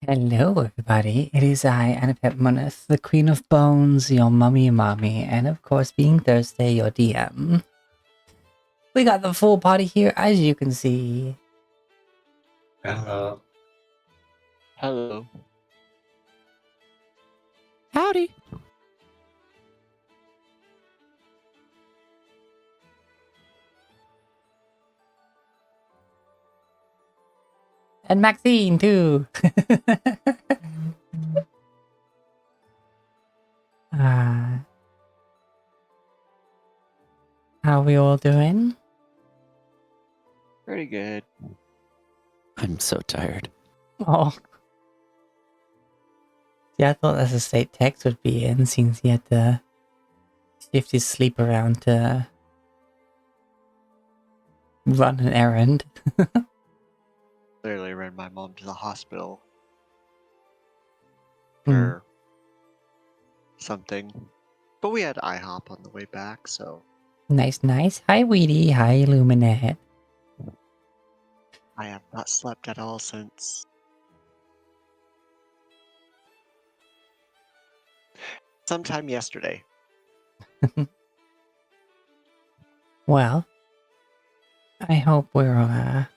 Hello, everybody. It is I, Annapet Moneth, the Queen of Bones, your mommy, and of course, being Thursday, your DM. We got the full party here, as you can see. Hello. Howdy. And Maxine, too. How we all doing? Pretty good. I'm so tired. Oh. Yeah, I thought that's a state Tex would be in, since he had to shift his sleep around to run an errand. Literally ran my mom to the hospital Hmm. for something. But we had IHOP on the way back, so Nice. Hi, Weedy. Hi, Illuminate. I have not slept at all since sometime yesterday. Well, I hope we're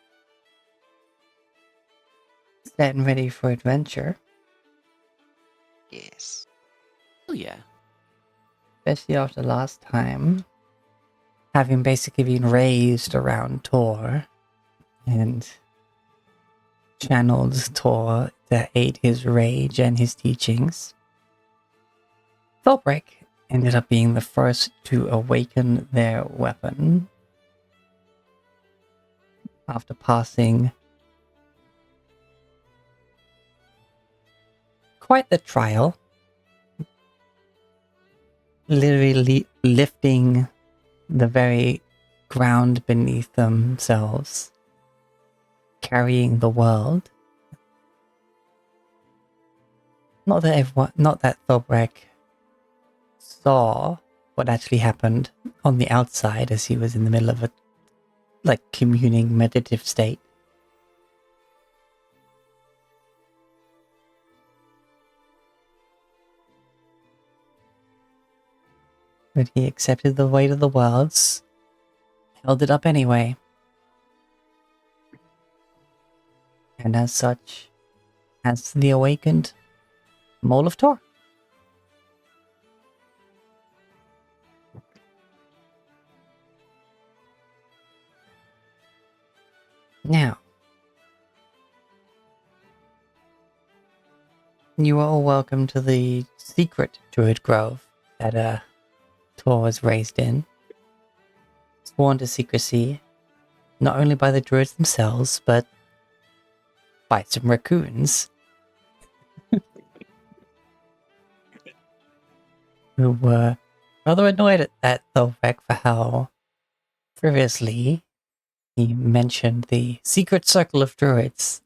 set and ready for adventure, Yes. Oh yeah. especially after last time, having basically been raised around Tor and channeled Tor to aid his rage and his teachings. Thorbrick ended up being the first to awaken their weapon after passing quite the trial, literally lifting the very ground beneath themselves, carrying the world. Not that Thorbrick saw what actually happened on the outside as he was in the middle of a communing meditative state. But he accepted the weight of the worlds, held it up anyway. And as such, as the awakened Mole of Tor. Now, you are all welcome to the secret Druid Grove that Tor was raised in. Sworn to secrecy, not only by the druids themselves, but by some raccoons who were rather annoyed at Thorvek for how previously he mentioned the secret circle of druids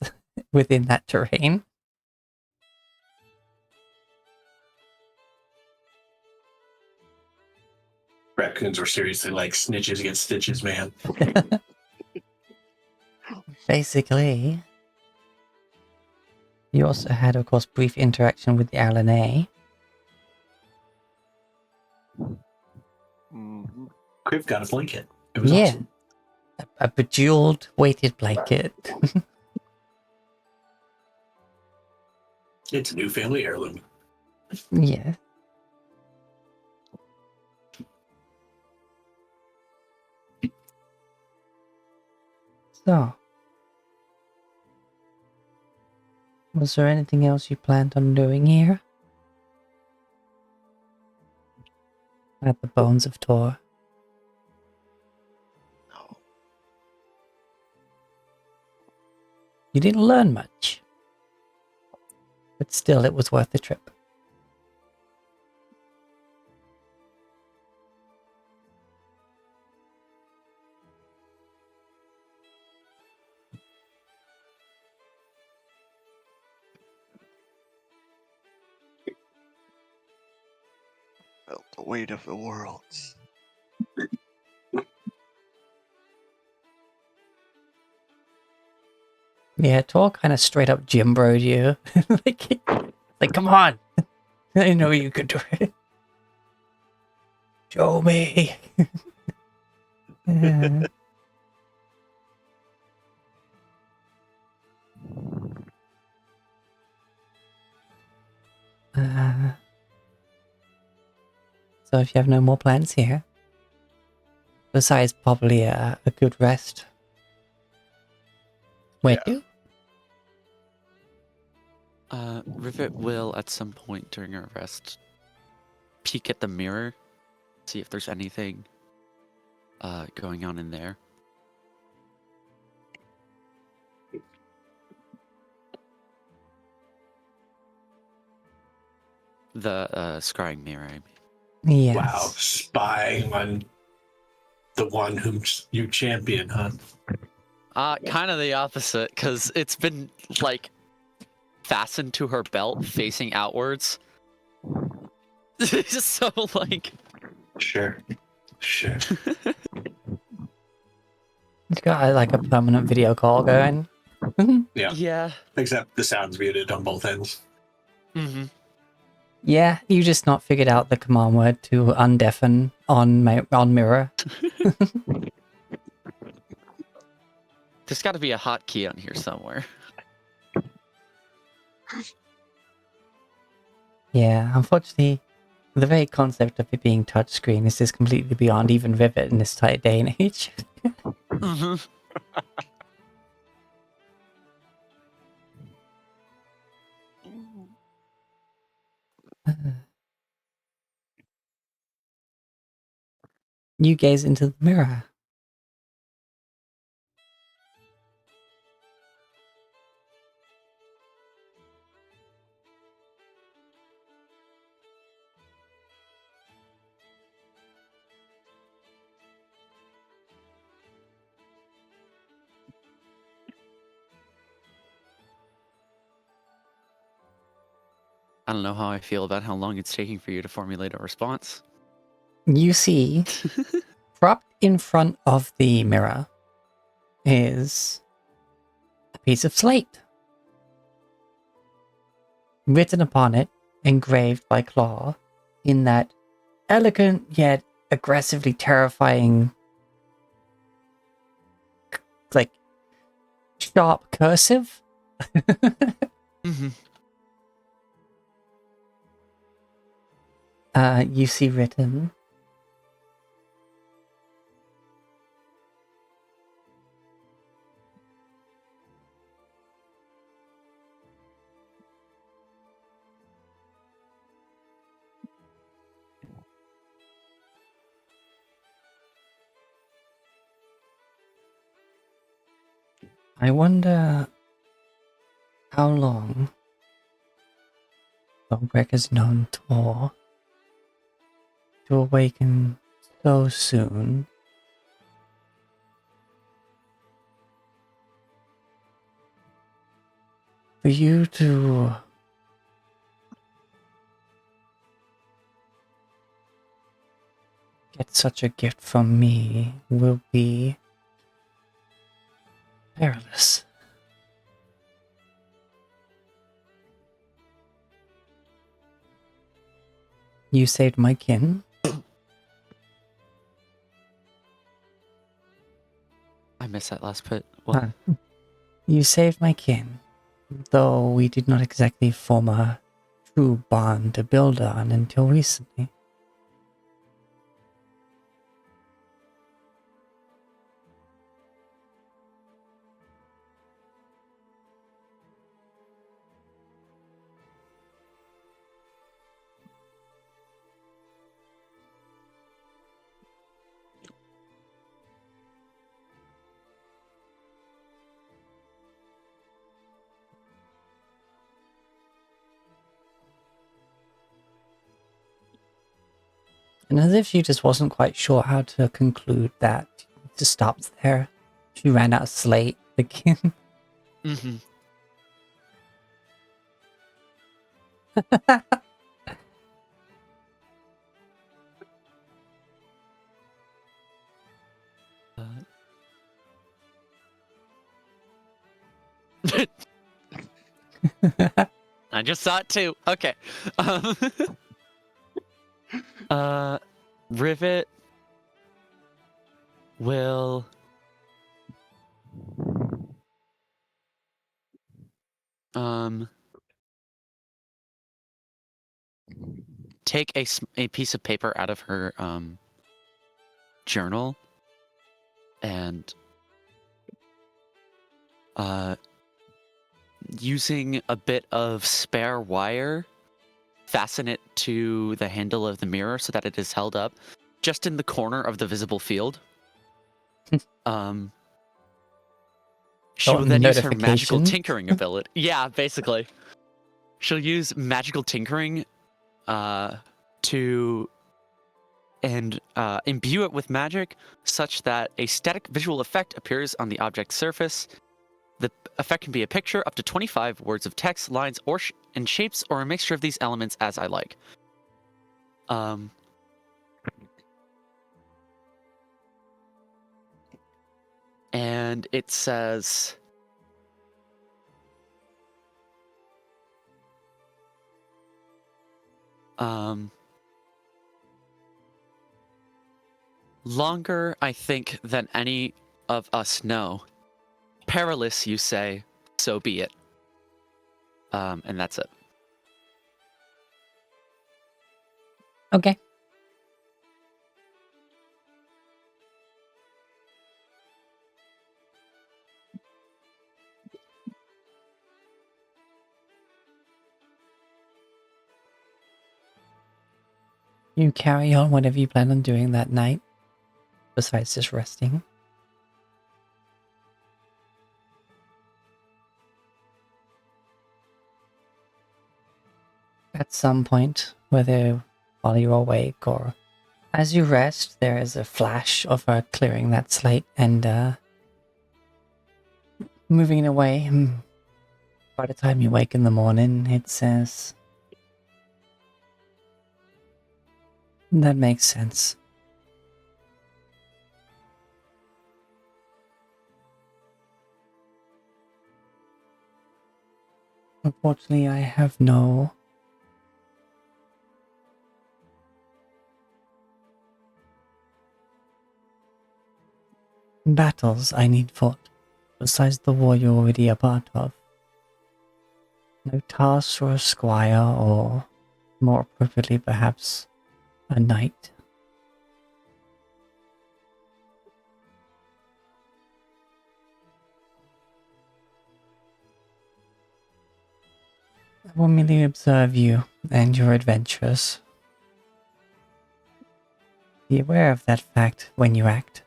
within that terrain. Raccoons were seriously like snitches get stitches, man. Basically, you also had, of course, brief interaction with the LNA. Mm-hmm. Criv got a blanket. It was Yeah. awesome. A bejeweled weighted blanket. It's a new family heirloom. Yeah. So, was there anything else you planned on doing here? At the Bones of Tor? No. You didn't learn much. But still, it was worth the trip. Felt the weight of the worlds. Yeah, Tor kind of straight up Jimbro'd you. like, come on! I know you can do it. Show me! Yeah. Uh, so if you have no more plans here, besides probably a good rest, where to? Rivet will at some point during our rest peek at the mirror, see if there's anything going on in there. The scrying mirror, I mean. Yes. Wow, spying on the one whom you champion, huh? Kind of the opposite, because it's been like fastened to her belt, facing outwards. So like, Sure. It's got like a permanent video call going. Yeah. yeah. Except the sound's muted on both ends. Mm-hmm. Yeah, you just not figured out the command word to undeafen on mirror. There's got to be a hotkey on here somewhere. Yeah, unfortunately, the very concept of it being touchscreen is just completely beyond even Rivet in this tight day and age. Mm-hmm. You gaze into the mirror. I don't know how I feel about how long it's taking for you to formulate a response. You see, propped in front of the mirror is a piece of slate. Written upon it, engraved by claw, in that elegant yet aggressively terrifying, like, sharp cursive. Mm-hmm. You see written, I wonder how long Bobek has known Tor to awaken so soon. For you to get such a gift from me will be perilous. You saved my kin. I missed that last bit. What? You saved my kin, though we did not exactly form a true bond to build on until recently. And as if she just wasn't quite sure how to conclude that, she just stops there. She ran out of slate again. Mm-hmm. I just saw it too. Okay. Rivet will take a piece of paper out of her journal and using a bit of spare wire, fasten it to the handle of the mirror so that it is held up just in the corner of the visible field. She will then use her magical Notification. tinkering ability. Yeah, basically. She'll use magical tinkering to imbue it with magic such that a static visual effect appears on the object's surface. The effect can be a picture, up to 25 words of text, lines, or and shapes, or a mixture of these elements as I like. And it says, longer, I think, than any of us know. Perilous, you say, so be it. And that's it. Okay. You carry on whatever you plan on doing that night, besides just resting. At some point, whether while you're awake or as you rest, there is a flash of her clearing that slate and moving it away. By the time you wake in the morning, it says, that makes sense. Unfortunately, I have no battles I need fought, besides the war you're already a part of. No task for a squire, or more appropriately perhaps, a knight. I will merely observe you and your adventures. Be aware of that fact when you act,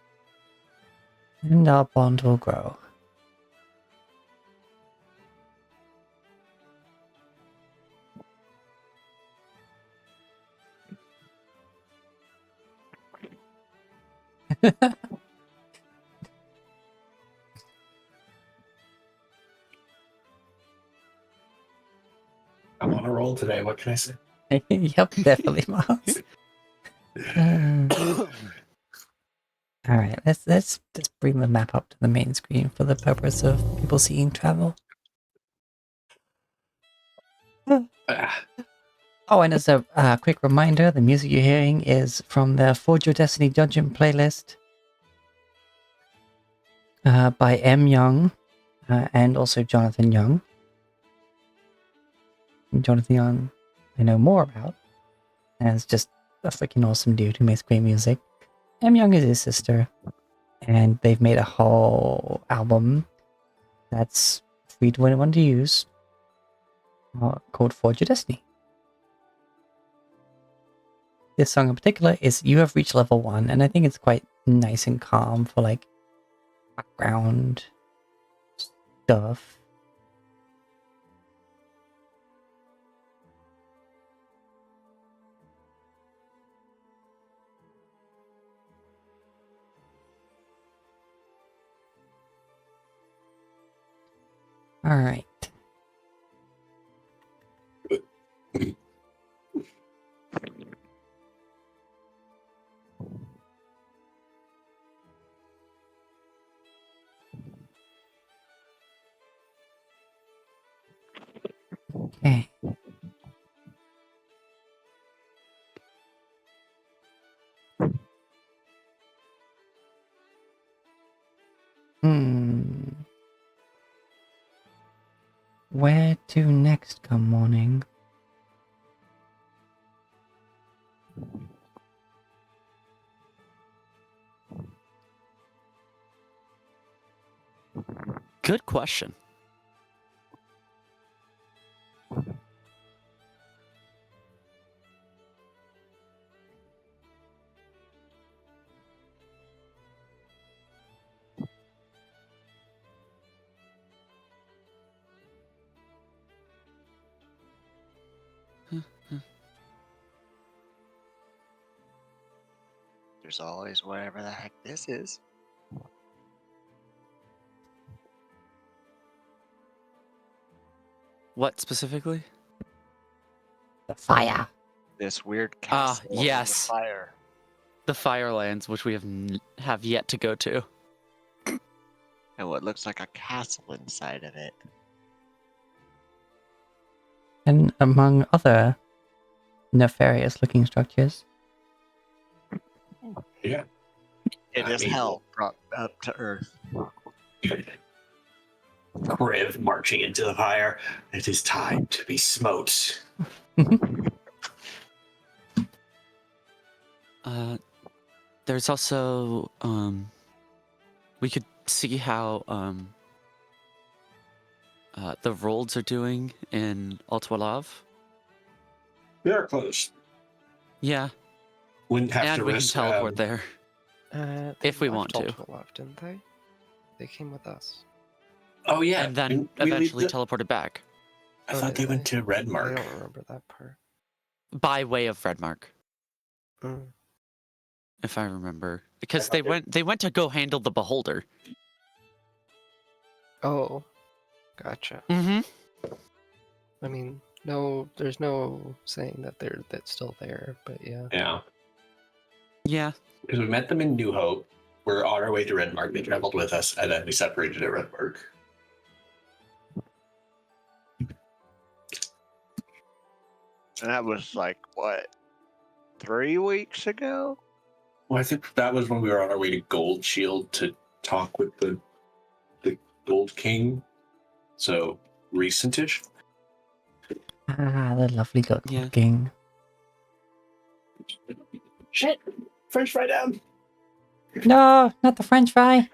and our bond will grow. I'm on a roll today. What can I say? Yep, definitely, Miles. All right, let's just bring the map up to the main screen for the purpose of people seeing travel. Oh, and as a quick reminder, the music you're hearing is from the Forge Your Destiny Dungeon playlist by M. Young and also Jonathan Young. And Jonathan Young, I know more about, as just a freaking awesome dude who makes great music. M. Young is his sister, and they've made a whole album that's free to anyone to use called Forge Your Destiny. This song in particular is You Have Reached Level 1, and I think it's quite nice and calm for like background stuff. All right. Okay. Hmm. Where to next come morning? Good question. There's always whatever the heck this is. What specifically? The fire. This weird Ah, castle in yes. the fire. The Firelands, which we have yet to go to. And what looks like a castle inside of it. And among other nefarious looking structures. Yeah. It I is mean, hell brought up to earth. Kriv marching into the fire. It is time to be smote. There's also we could see how the Rolds are doing in Altwalav. They're close. Yeah, Wouldn't have and to we can risk. teleport there. They If we left want to. Ultima, didn't they? They came with us. Oh yeah, And then we leave eventually the- teleported back I Oh, thought did they went they? to Red I Mark. don't remember that part. by way of Redmark, Mm. if I remember, because thought they went to go handle the Beholder. Oh, gotcha. Mm-hmm. I mean, no, there's no saying that that's still there, but yeah. Yeah, Yeah. because we met them in New Hope. We're on our way to Red Mark. They traveled with us, and then we separated at Red Mark. And that was like, what, 3 weeks ago? Well, I think that was when we were on our way to Gold Shield to talk with the Gold King. So recentish. Ah, the lovely good Yeah. king. Shit! French fry down. No, not the French fry.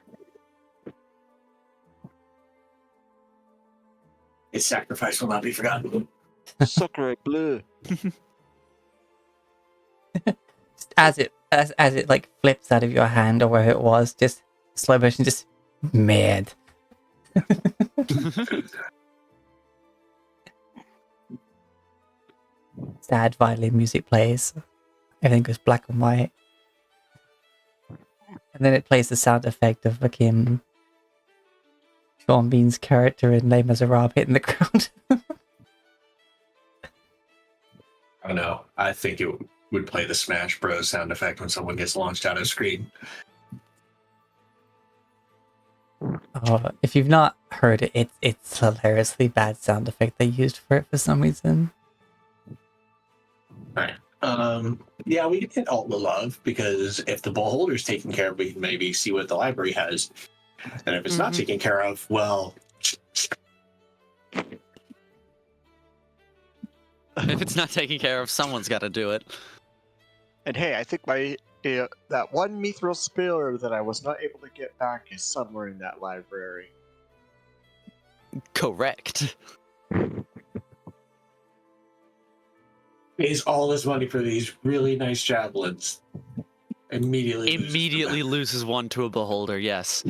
His sacrifice will not be forgotten. Sucre bleu. As it like flips out of your hand or where it was, just slow motion, just mad. Sad violin music plays. Everything goes black and white. And then it plays the sound effect of fucking Sean Bean's character in Les Miserables hitting the ground. Oh no, I think it would play the Smash Bros sound effect when someone gets launched out of screen. Oh, if you've not heard it, it's a hilariously bad sound effect they used for it for some reason. All right. Yeah, we can hit Alt Love because if the Beholder's taken care of, we can maybe see what the library has. And if it's not Mhm. taken care of, well, If it's not taken care of, someone's got to do it. And hey, I think my that one mithril spear that I was not able to get back is somewhere in that library. Correct. pays all this money for these really nice javelins. Immediately Immediately loses one to a Beholder. Yes.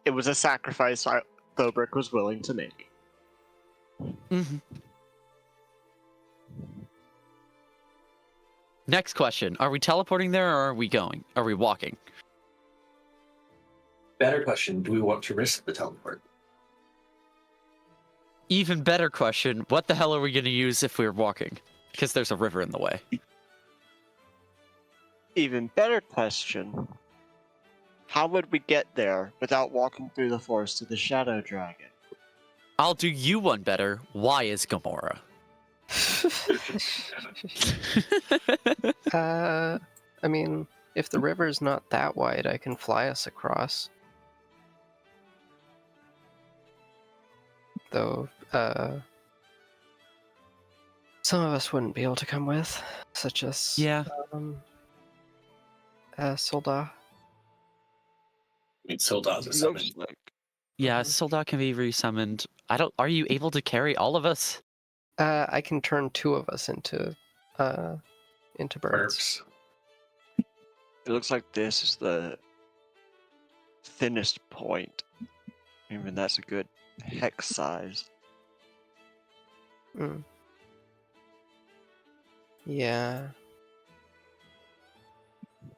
It was a sacrifice Thobrick was willing to make. Mhm. Next question: are we teleporting there, or are we going? Are we walking? Better question: do we want to risk the teleport? Even better question: what the hell are we going to use if we're walking? Because there's a river in the way. Even better question: how would we get there without walking through the forest of the Shadow Dragon? I'll do you one better. Why is Gamora? I mean, if the river's not that wide, I can fly us across. Though, some of us wouldn't be able to come with, such as Yeah. Solda. I mean, Sildav's a Looks summon. like Yeah, Mhm. Soldat can be resummoned. I don't. Are you able to carry all of us? I can turn 2 of us into birds. Burps. it looks like this is the thinnest point. Even that's a good hex size. Mm. Yeah.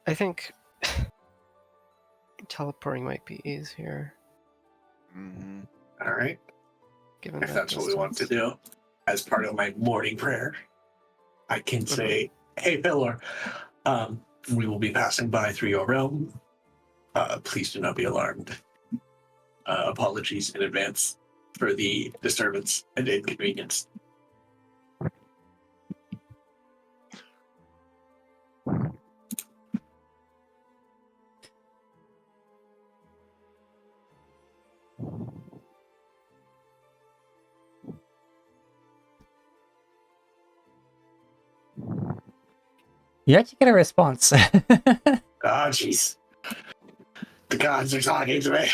I think teleporting might be easier, Mm-hmm. All right. given If that that's what we want to distance. do, as part of my morning prayer, I can say, "Hey, Pillar, we will be passing by through your realm. Please do not be alarmed. Apologies in advance for the disturbance and inconvenience." You actually get a response. Ah, jeez. The gods are talking to me.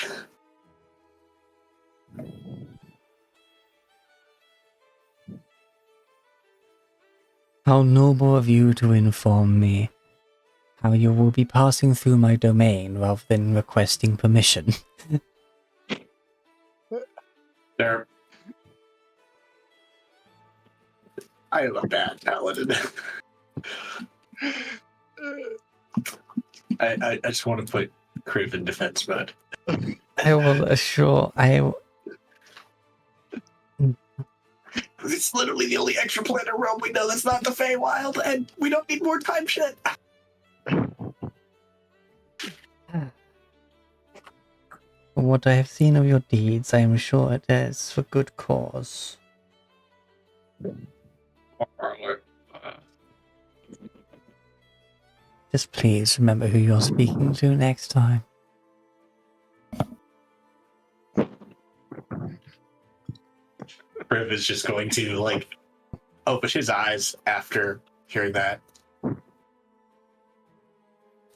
How noble of you to inform me how you will be passing through my domain rather than requesting permission. There. I am a bad paladin. I just want to put Kriv in defense mode. I will assure It's literally the only extra planet realm we know that's not the Feywild, and we don't need more time shit. From what I have seen of your deeds, I am sure it is for good cause. Just please remember who you're speaking to next time. Kriv is just going to, like, open his eyes after hearing that.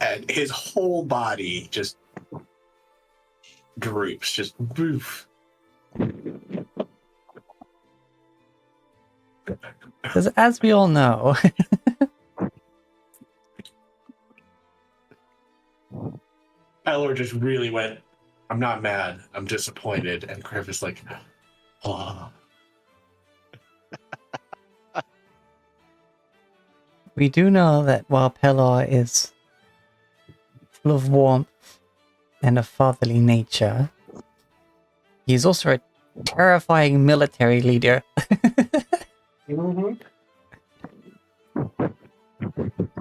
And his whole body just droops, just boof. Because as we all know, Pelor just really went, "I'm not mad, I'm disappointed." And Kriv is like, "Oh." we do know that while Pelor is full of warmth and a fatherly nature, he is also a terrifying military leader. Mm-hmm.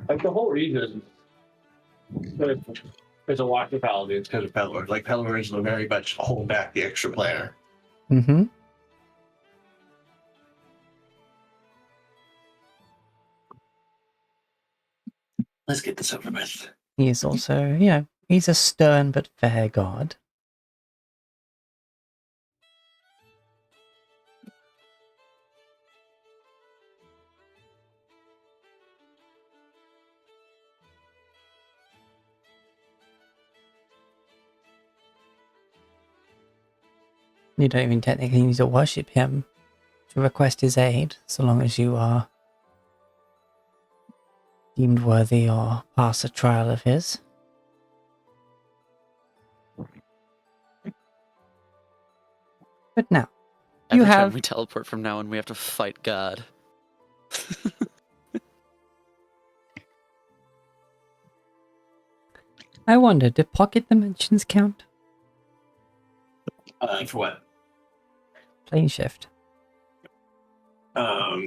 Like, the whole reason there's a lot of paladins because of Pelor. Like, Pelor is very much holding back the extra player. Mm-hmm. Let's get this over with. He is also, he's a stern but fair god. You don't even technically need to worship him to request his aid, so long as you are deemed worthy or pass a trial of his. But now, you Every time have... we teleport from now on, we have to fight God. I wonder, do pocket dimensions count? For what? Plane shift. Let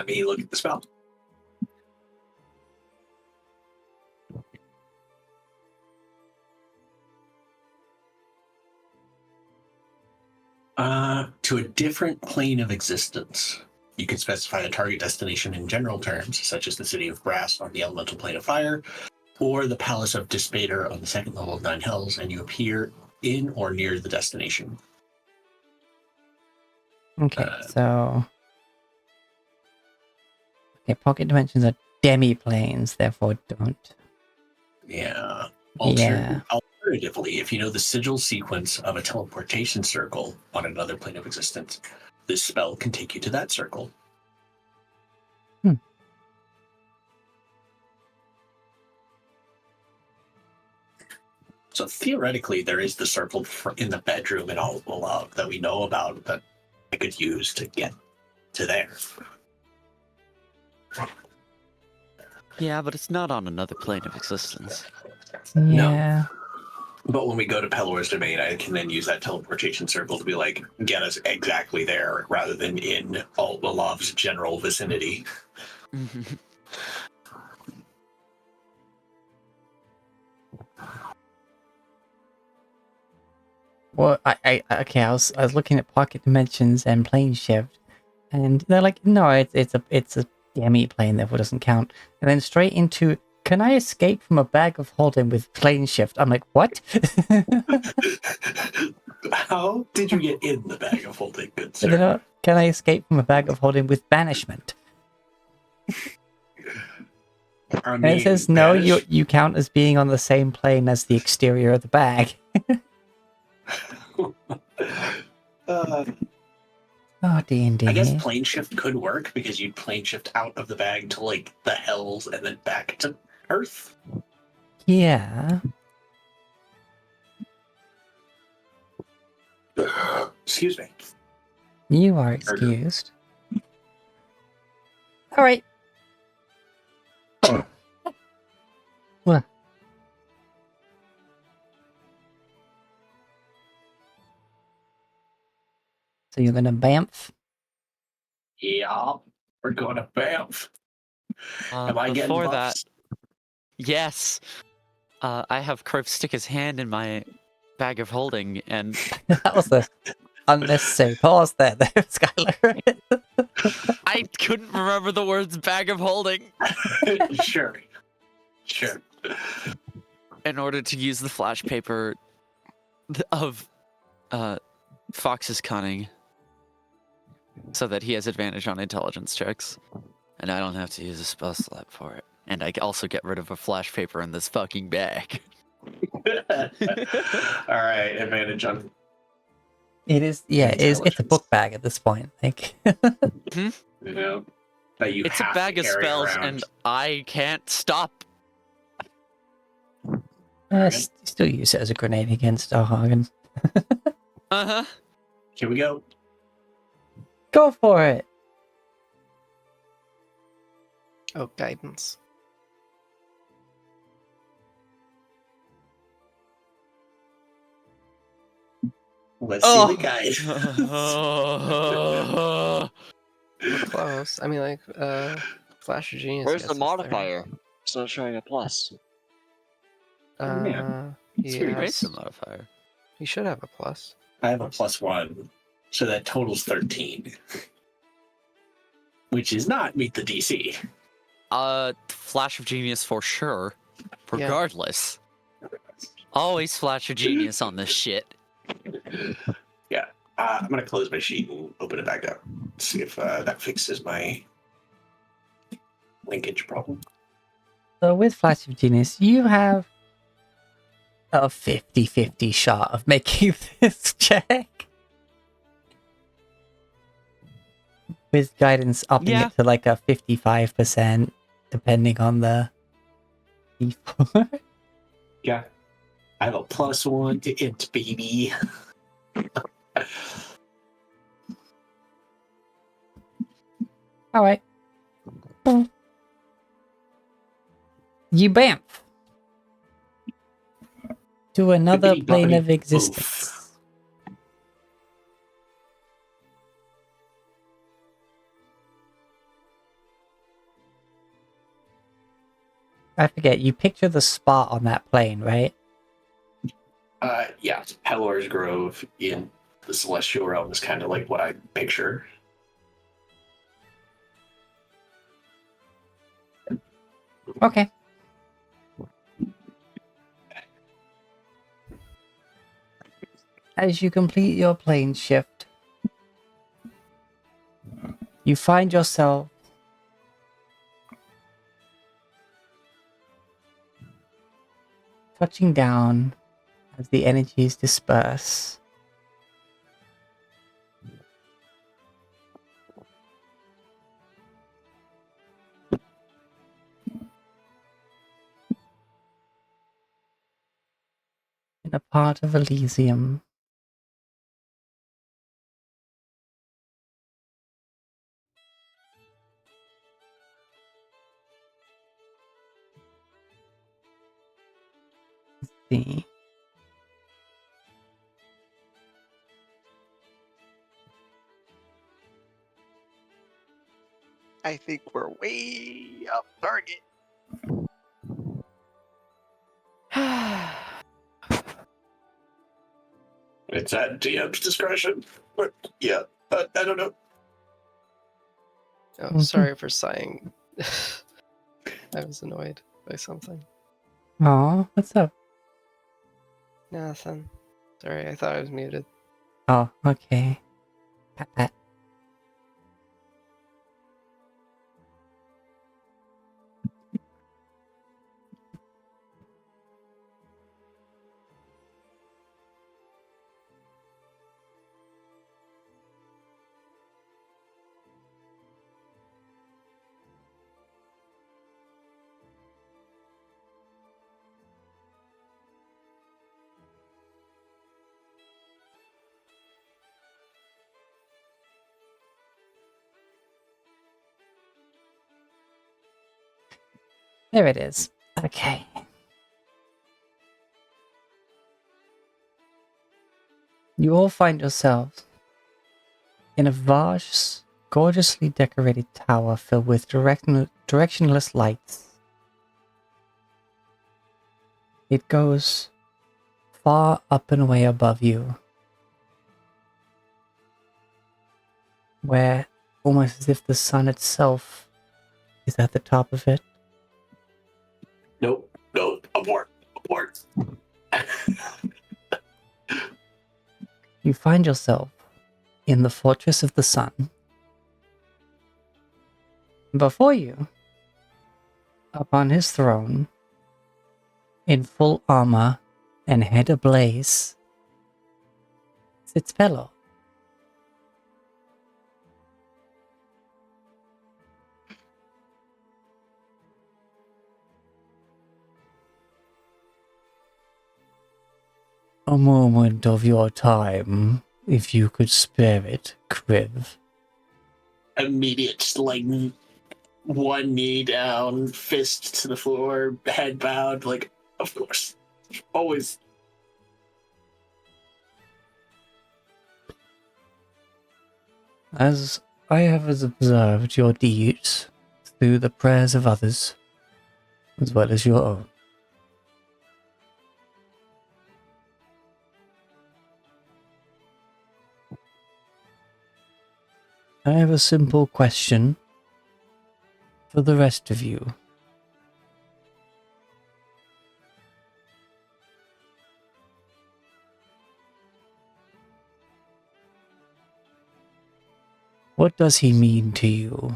me look at the spell. To a different plane of existence. You can specify a target destination in general terms, such as the City of Brass on the elemental plane of fire, or the Palace of Despater on the second level of Nine Hells, and you appear in or near the destination. Okay, so... Okay, pocket dimensions are demi-planes, therefore don't. Yeah. Yeah. Alternatively, if you know the sigil sequence of a teleportation circle on another plane of existence, this spell can take you to that circle. So theoretically, there is the circle in the bedroom in all of the love that we know about that I could use to get to there. Yeah, but it's not on another plane of existence. Yeah. But when we go to Pelor's domain, I can then use that teleportation circle to be like, get us exactly there rather than in all the love's general vicinity. Well, I was looking at pocket dimensions and plane shift, and they're like, no, it's a demi plane, therefore it doesn't count. And then straight into, can I escape from a bag of holding with plane shift? I'm like, what? How did you get in the bag of holding, good And then, sir? can I escape from a bag of holding with banishment? I And it says no, banish- you count as being on the same plane as the exterior of the bag. Oh, D&D. I guess plane shift could work because you'd plane shift out of the bag to like the hells and then back to Earth. Yeah. Excuse me. You are excused. All right. Well. So you're gonna bamf? Yeah, we're going to Banff. Am I getting Before buffs? that, yes, I have Crow stick his hand in my bag of holding, and That was the unnecessary pause there, Skylar. I couldn't remember the words "bag of holding" Sure. in order to use the flash paper of Fox's cunning, so that he has advantage on intelligence checks, and I don't have to use a spell slot for it. And I also get rid of a flash paper in this fucking bag. All right, advantage on. It is, yeah, it's a Intelligence. book bag at this point. Like, You know, that you It's a have bag to of carry spells, around. and I can't stop. still use it as a grenade against Hagen. Uh-huh. Here we go. Go for it. Oh, guidance. Let's see the guys. We're close. I mean, like, Flash of Genius. Where's gets the us there. modifier? It's not showing a plus. Yeah. He Very Raise the has. modifier. He should have a plus. I have a +1, so that totals 13, which is not meet the DC. Flash of Genius for sure. Yeah. Regardless. Always Flash of Genius on this shit. Yeah, I'm gonna close my sheet and open it back up. See if that fixes my linkage problem. So with Flash of Genius, you have a 50-50 shot of making this check. With guidance upping Yeah. it to like a 55%, depending on the D4. Yeah, I have a +1 to int, baby. All right. You bamf to another Bippity plane boppity of existence. boof. I forget, you picture the spot on that plane, right? Yeah, Pelor's Grove in the celestial realm is kind of like what I picture. Okay. As you complete your plane shift, you find yourself touching down as the energies disperse. In a part of Elysium. See. I think we're way up target. It's at DM's discretion. But yeah, I don't know. Oh, sorry for sighing. I was annoyed by something. Aw, what's up? Nothing. Sorry, I thought I was muted. Oh, okay. Pat, pat. There it is. Okay. You all find yourselves in a vast, gorgeously decorated tower filled with directionless lights. It goes far up and away above you, where almost as if the sun itself is at the top of it. Nope. Abort. You find yourself in the Fortress of the Sun. Before you, upon his throne, in full armor and head ablaze, sits Bello. A moment of your time, if you could spare it, Kriv. Immediate, like, one knee down, fist to the floor, head bowed. Like, of course. Always. As I have observed your deeds through the prayers of others, as well as your own, I have a simple question for the rest of you. What does he mean to you?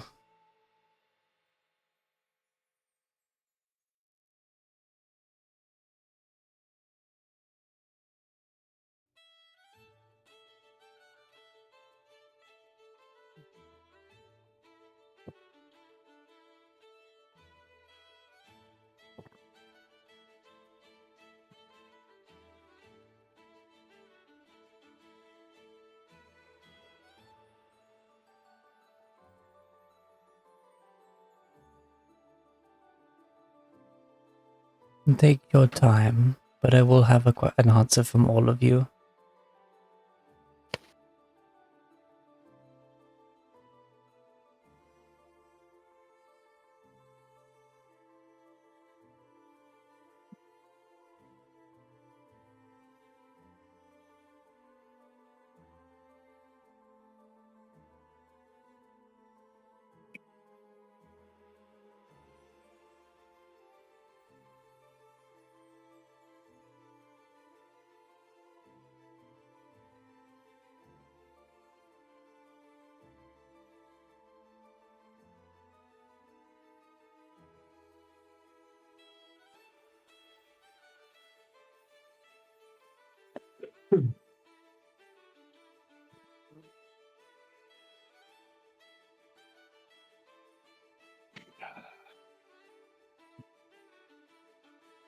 Take your time, but I will have an answer from all of you.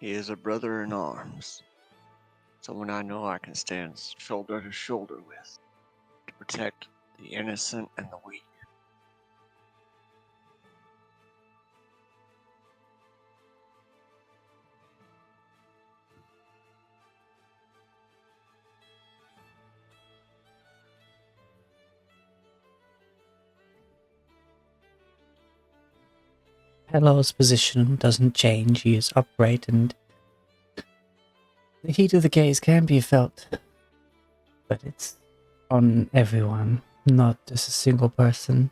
He is a brother in arms. Someone I know I can stand shoulder to shoulder with to protect the innocent and the weak. Hello's position doesn't change. He is upright, and the heat of the gaze can be felt. But it's on everyone, not just a single person.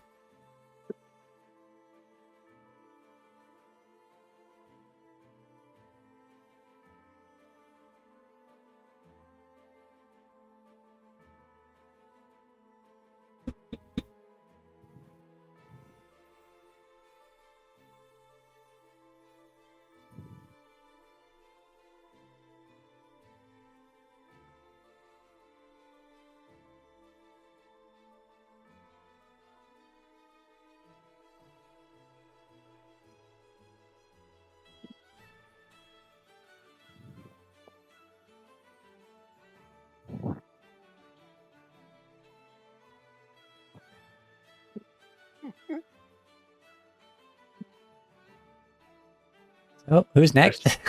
Oh, who's next?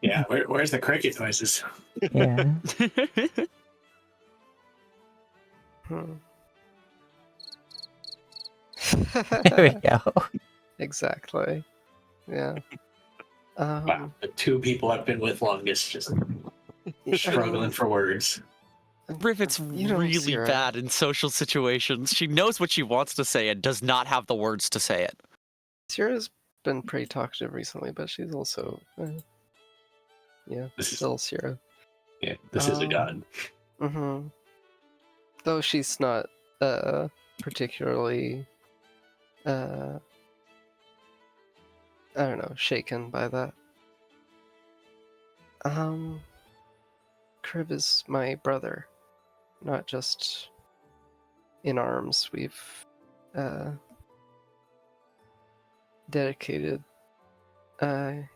Yeah, where's the cricket noises? Yeah. Hmm. There we go. Exactly. Yeah. Wow, the two people I've been with longest just struggling for words. Rivet's You know, really Sierra, bad in social situations. She knows what she wants to say and does not have the words to say it. Sierra's been pretty talkative recently, but she's also, yeah, This is still Sierra. this is a god. Mm-hmm. Though she's not particularly, I don't know, shaken by that. Kriv is my brother, not just in arms. We've dedicated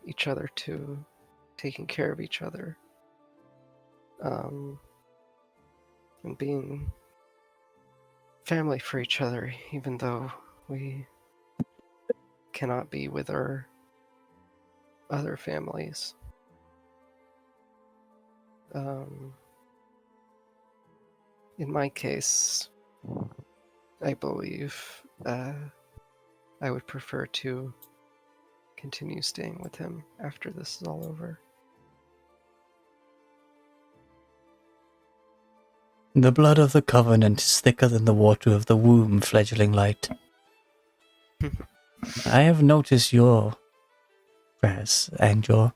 each other to taking care of each other, and being family for each other, even though we cannot be with our other families. In my case, I believe I would prefer to continue staying with him after this is all over. The blood of the covenant is thicker than the water of the womb, fledgling light. I have noticed your prayers and your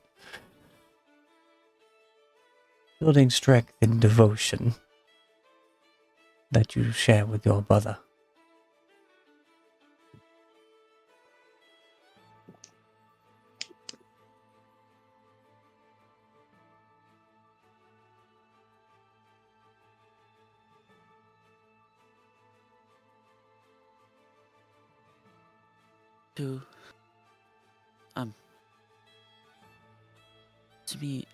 building strength and devotion that you share with your brother. To me,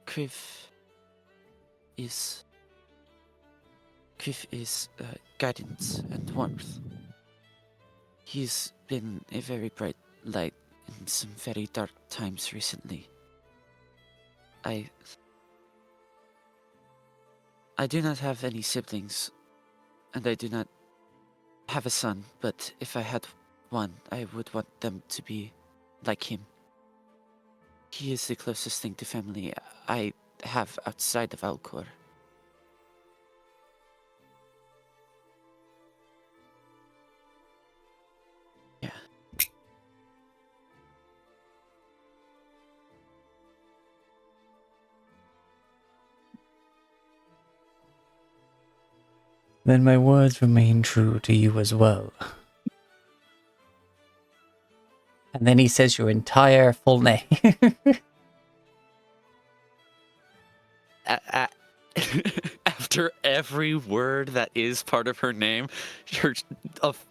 Kriv is guidance and warmth. He's been a very bright light in some very dark times recently. I do not have any siblings, and I do not have a son, but if I had one, I would want them to be like him. He is the closest thing to family I have outside of Alcor. Yeah. Then my words remain true to you as well. And then he says your entire full name. After every word that is part of her name,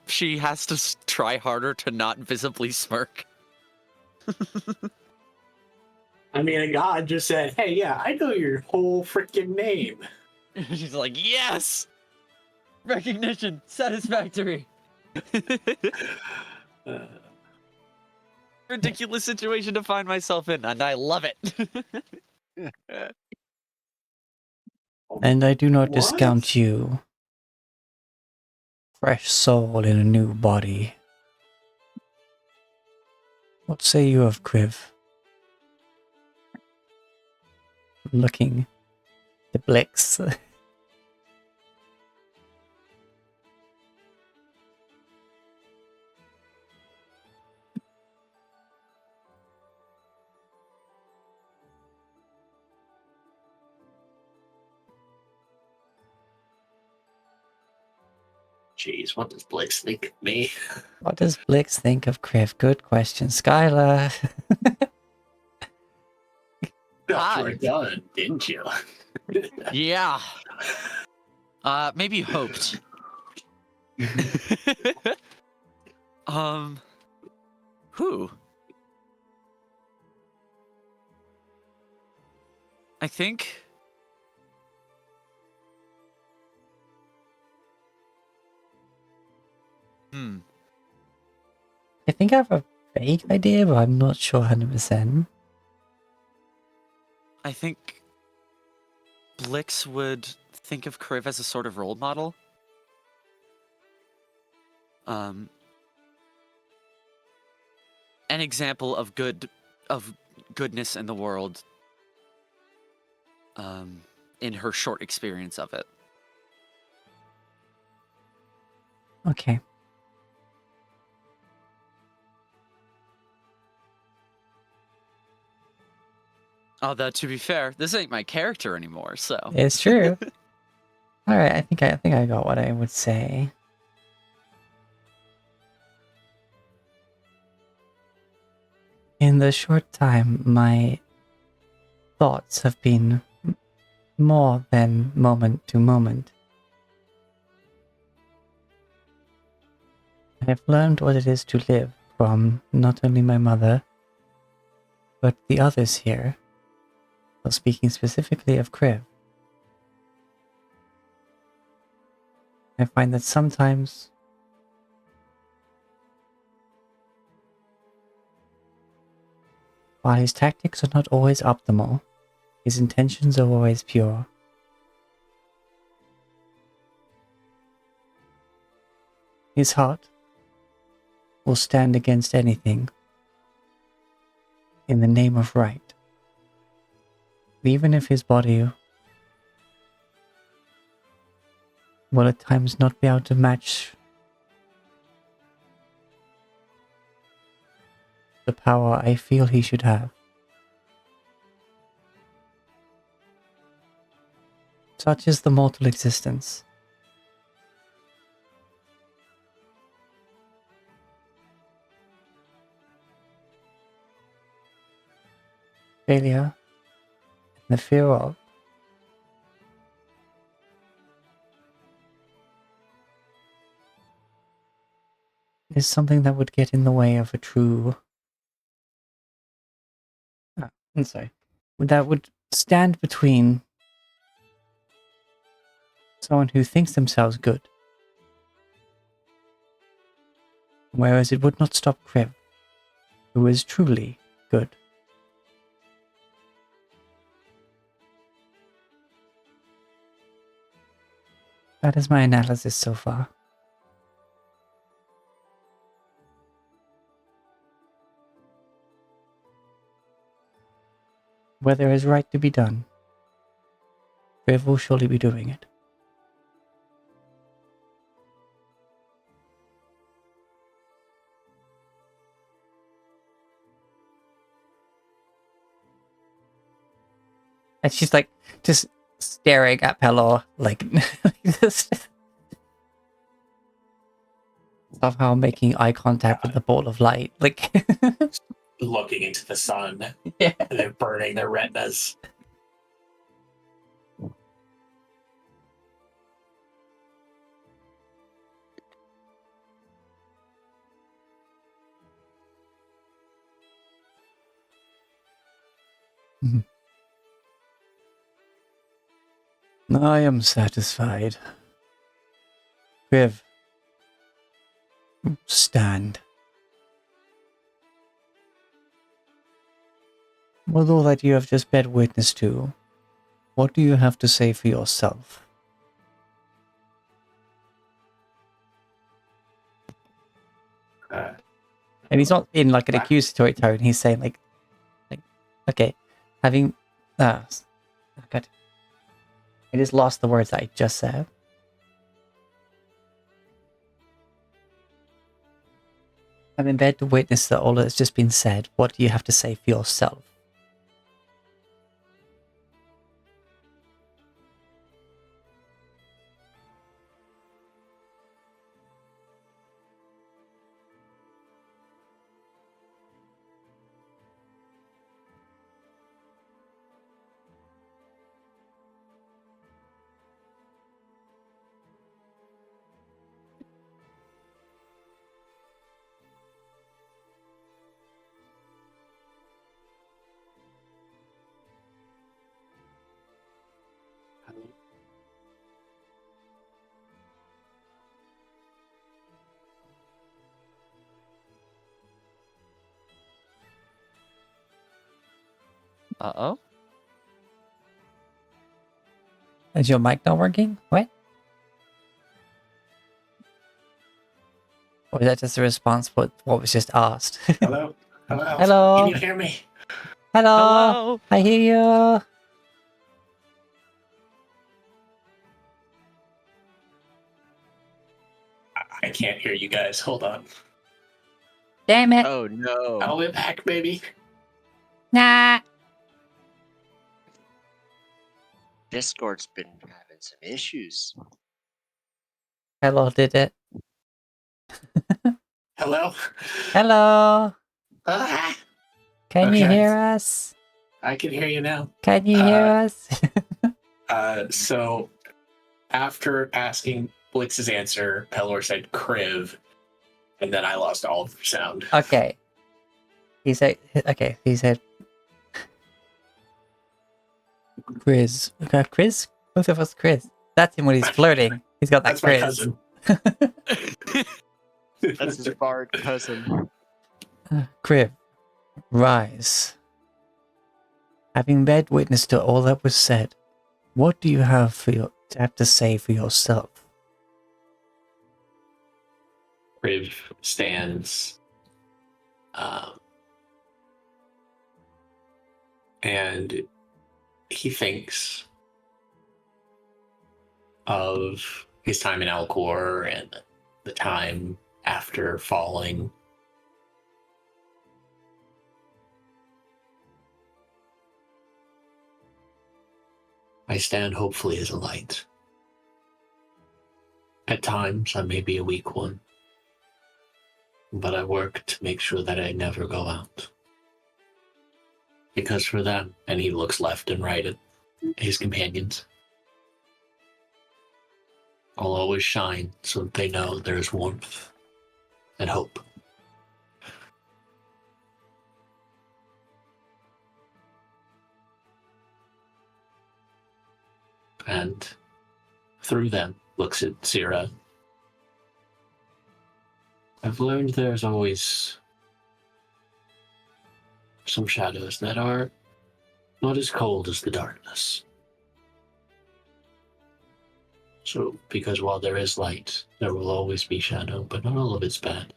she has to try harder to not visibly smirk. I mean, a god just said, "Hey, yeah, I know your whole freaking name." She's like, yes! Recognition, satisfactory. Uh, Ridiculous situation to find myself in, and I love it. And I do not What? discount you. Fresh soul in a new body. What say you of Kriv? Looking to Blix. Jeez, what does Blix think of me? What does Blix think of Kriv? Good question, Skylar. Got Hi. your gun, didn't you? Yeah. Maybe hoped. Who? I think. I think I have a vague idea, but I'm not sure 100%. I think Blix would think of Kriv as a sort of role model. An example of goodness in the world. In her short experience of it. Okay. Although to be fair, this ain't my character anymore, so It's true. Alright, I think I got what I would say. In the short time, my thoughts have been more than moment to moment. I have learned what it is to live from not only my mother, but the others here. Well, speaking specifically of Kriv, I find that sometimes while his tactics are not always optimal, his intentions are always pure. His heart will stand against anything in the name of right. Even if his body will at times not be able to match the power I feel he should have. Such is the mortal existence. Failure and the fear of is something that would get in the way of a true... I'm sorry. That would stand between someone who thinks themselves good, whereas it would not stop Kriv, who is truly good. That is my analysis so far. Where there is right to be done, Kriv will surely be doing it. And she's like, just staring at Pelor, like, just somehow making eye contact with the ball of light. Like, Looking into the sun, yeah. and then burning their retinas. I am satisfied. Viv, stand. With all that you have just been witness to, what do you have to say for yourself? And he's not in like an accusatory tone. He's saying like, okay, having, oh God, I just lost the words that I just said. Having been to witness that all that's just been said, what do you have to say for yourself? Uh-oh. Is your mic not working? What? Or is that just a response to what was just asked? Hello? Hello? Hello? Can you hear me? Hello? Hello. I hear you. I can't hear you guys. Hold on. Damn it. Oh no. Oh, we're back, baby. Nah. Discord's been having some issues. Hello, did it? Hello? Hello? Ah, Can you Okay. hear us? I can hear you now. Can you hear us? So after asking Blitz's answer, Pelor said Kriv, and then I lost all of the sound. Okay. He said, Chris. Chris? Both of us, Chris. That's him when he's flirting. He's got that That's my Chris. cousin. That's his bard cousin. Kriv, rise. Having been witness to all that was said, what do you have to say for yourself? Kriv stands, and he thinks of his time in Alcor and the time after falling. I stand hopefully as a light. At times, I may be a weak one, but I work to make sure that I never go out. Because for them, and he looks left and right at his companions, I'll always shine so that they know there's warmth and hope. And through them, looks at Sira. I've learned there's always some shadows that are not as cold as the darkness. So, because while there is light, there will always be shadow, but not all of it's bad.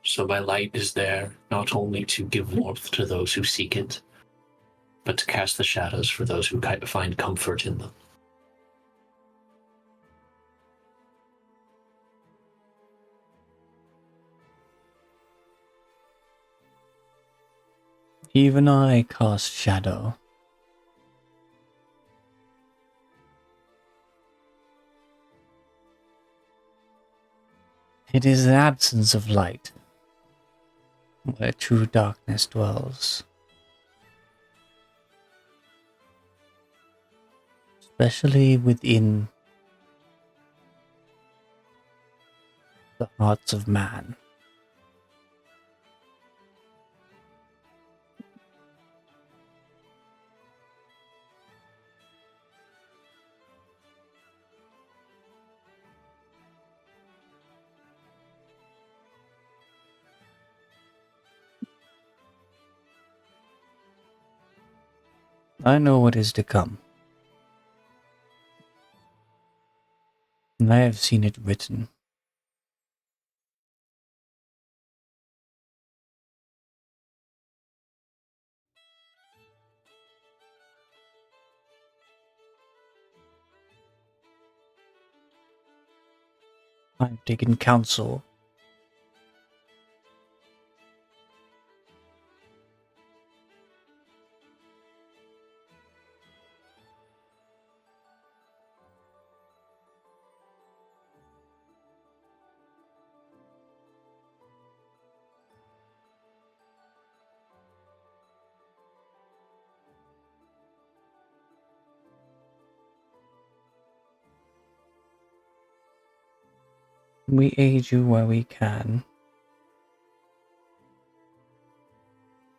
So my light is there not only to give warmth to those who seek it, but to cast the shadows for those who find comfort in them. Even I cast shadow. It is an absence of light where true darkness dwells. Especially within the hearts of man. I know what is to come. And I have seen it written. I have taken counsel. We aid you where we can.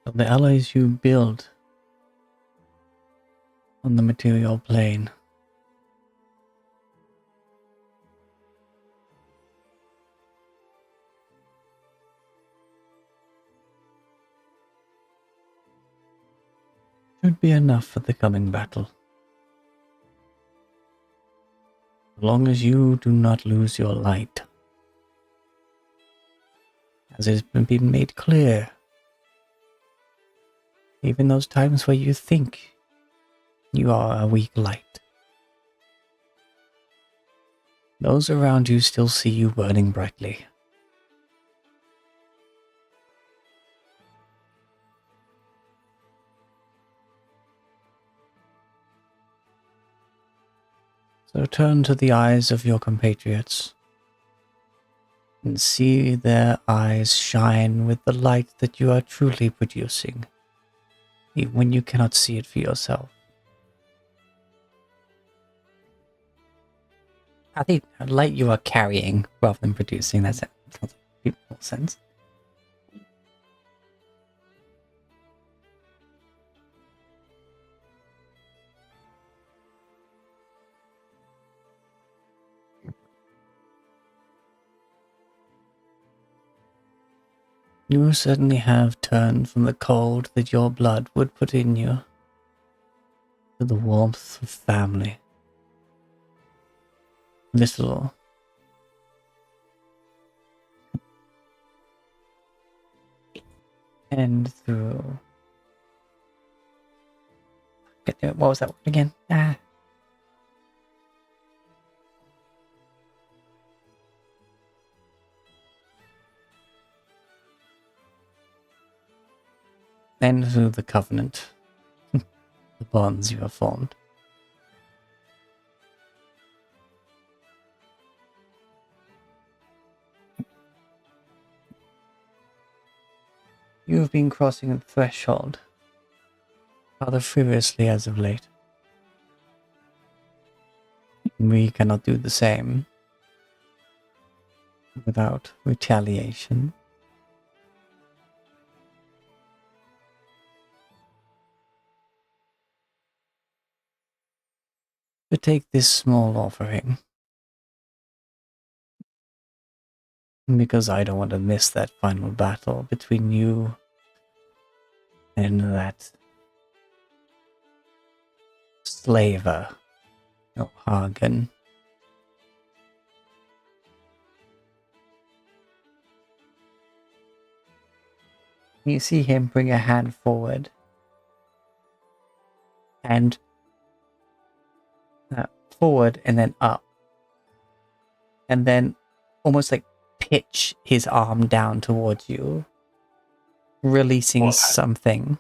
Of the allies you build on the material plane. Should be enough for the coming battle. As long as you do not lose your light. As it has been made clear, even those times where you think you are a weak light, those around you still see you burning brightly. So turn to the eyes of your compatriots and see their eyes shine with the light that you are truly producing, even when you cannot see it for yourself. I think light you are carrying rather than producing, that sounds like more sense. You certainly have turned from the cold that your blood would put in you to the warmth of family. Little and through. What was that word again? And through the covenant, the bonds you have formed. You have been crossing the threshold rather frivolously as of late. We cannot do the same without retaliation. To take this small offering, because I don't want to miss that final battle between you and that slaver, Hagen. You see him bring a hand forward and forward and then up, and then almost like pitch his arm down towards you, releasing something.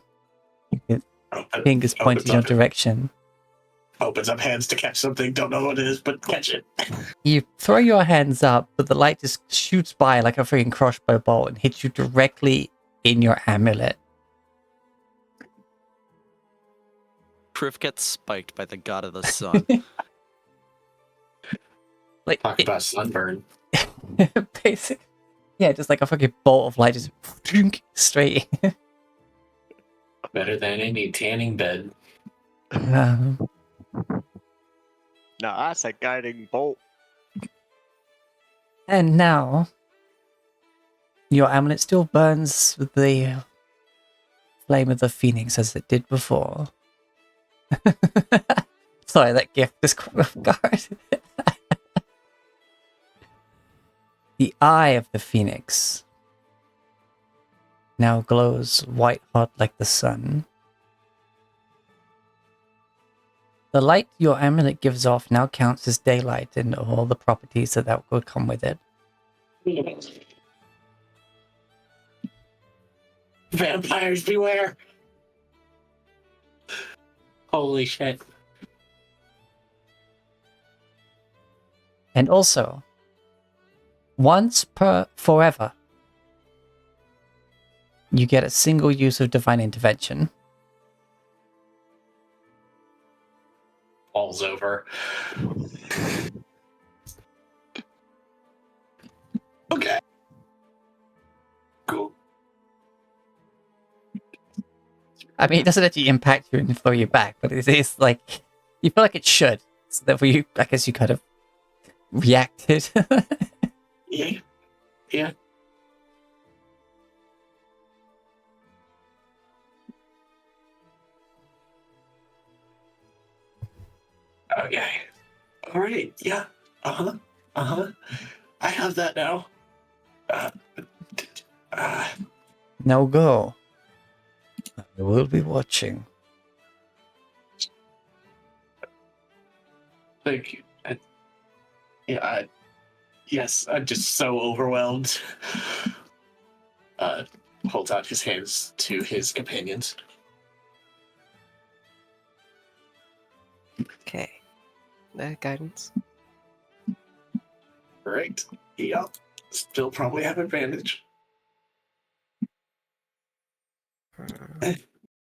His fingers pointing in your direction. Opens up hands to catch something, don't know what it is, but catch it. You throw your hands up, but the light just shoots by like a freaking crossbow bolt and hits you directly in your amulet. Proof gets spiked by the god of the sun. Like Talk about sunburn. basic. Yeah, just like a fucking bolt of light, just straight in. Better than any tanning bed. Um, No, that's a guiding bolt. and now, your amulet still burns with the flame of the phoenix as it did before. Sorry, that gift is caught off guard. The eye of the phoenix now glows white hot like the sun. The light your amulet gives off now counts as daylight and all the properties that will come with it. Vampires beware! Holy shit. And also, once per forever, you get a single use of divine intervention. Falls over. Okay. Cool. I mean, it doesn't actually impact you and throw you back, but it's like, you feel like it should. So therefore, I guess you kind of reacted. Yeah. Yeah. Okay. All right. Yeah. Uh-huh. Uh-huh. I have that now. Uh, Now go. I will be watching. thank you. Yes, I'm just so overwhelmed. Holds out his hands to his companions. Okay. Guidance. Right. Yeah. Still probably have advantage.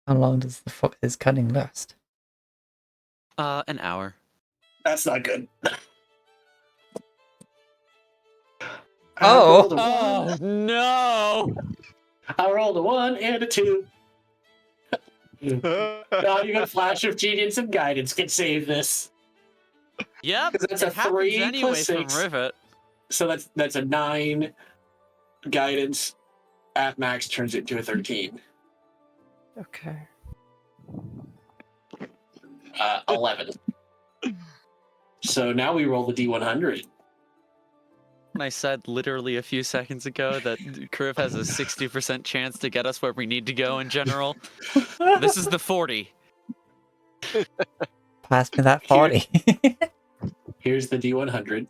How long does the fox's cunning last? An hour. That's not good. Oh. Oh no! I rolled a 1 and a 2. Not even Flash of Genius and Guidance can save this. Yep. 'Cause that's a it happens 3 anyway plus from 6. Rivet. So that's a 9 guidance at max turns it into a 13. Okay. 11. So now we roll the D100. And I said literally a few seconds ago that Kriv has a 60% chance to get us where we need to go in general. This is the 40. Pass me that 40. Here's the D100.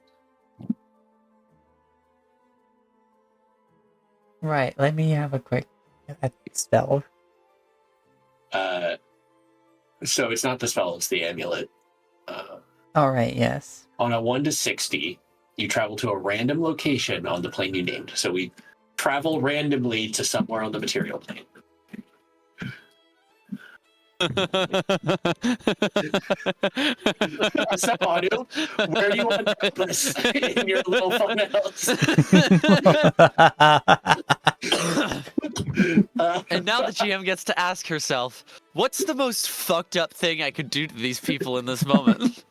Right, let me have a quick spell. So it's not the spell, it's the amulet. Alright, yes. On a 1 to 60, you travel to a random location on the plane you named. So we travel randomly to somewhere on the material plane. So, Anu, where do you want to put this in your little fun house? And now the GM gets to ask herself, what's the most fucked up thing I could do to these people in this moment?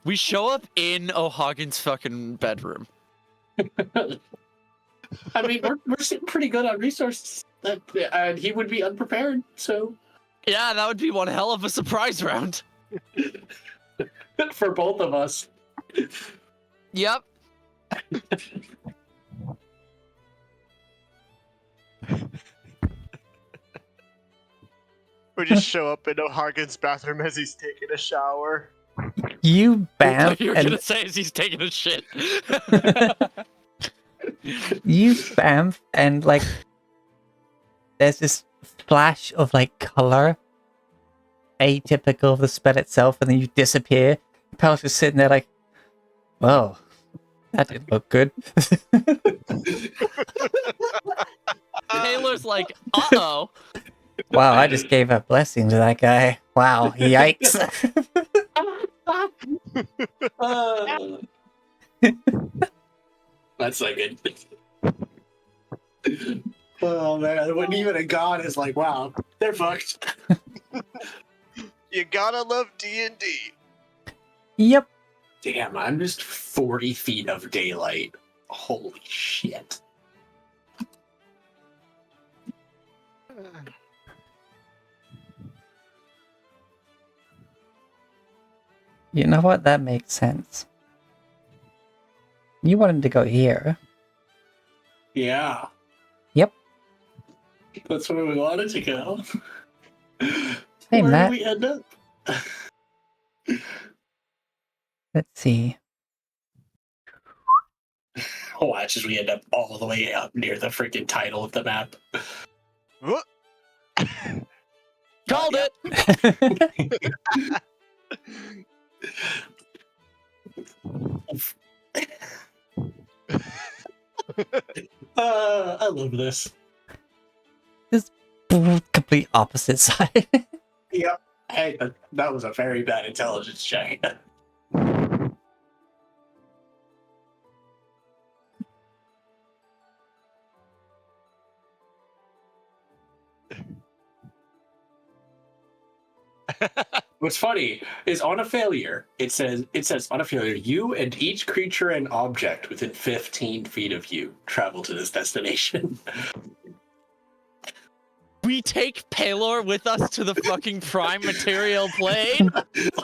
We show up in O'Hagan's fucking bedroom. I mean, we're sitting pretty good on resources. And he would be unprepared, so Yeah, that would be one hell of a surprise round. for both of us. Yep. We just show up in O'Hagan's bathroom as he's taking a shower. You bam You're and gonna say as he's taking a shit. you bam and like there's this flash of like color atypical of the spell itself, and then you disappear. Pel's just sitting there like, well, that didn't look good. Taylor's like, uh-oh. Wow, I just gave a blessing to that guy. Wow, yikes. That's like it. Oh man, when even a god is like, wow, they're fucked. You gotta love D&D. Yep. Damn, I'm just 40 feet of daylight. Holy shit. You know what? That makes sense. You wanted to go here. Yeah. Yep. That's where we wanted to go. Hey, Where Matt. did we end up? Let's see. Watch as we end up all the way up near the freaking title of the map. Whoop. Called Yeah. it. I love this. Complete opposite side. Yep. Hey, that was a very bad intelligence check. What's funny is on a failure, it says on a failure, you and each creature and object within 15 feet of you travel to this destination. We take Pelor with us to the fucking prime material plane?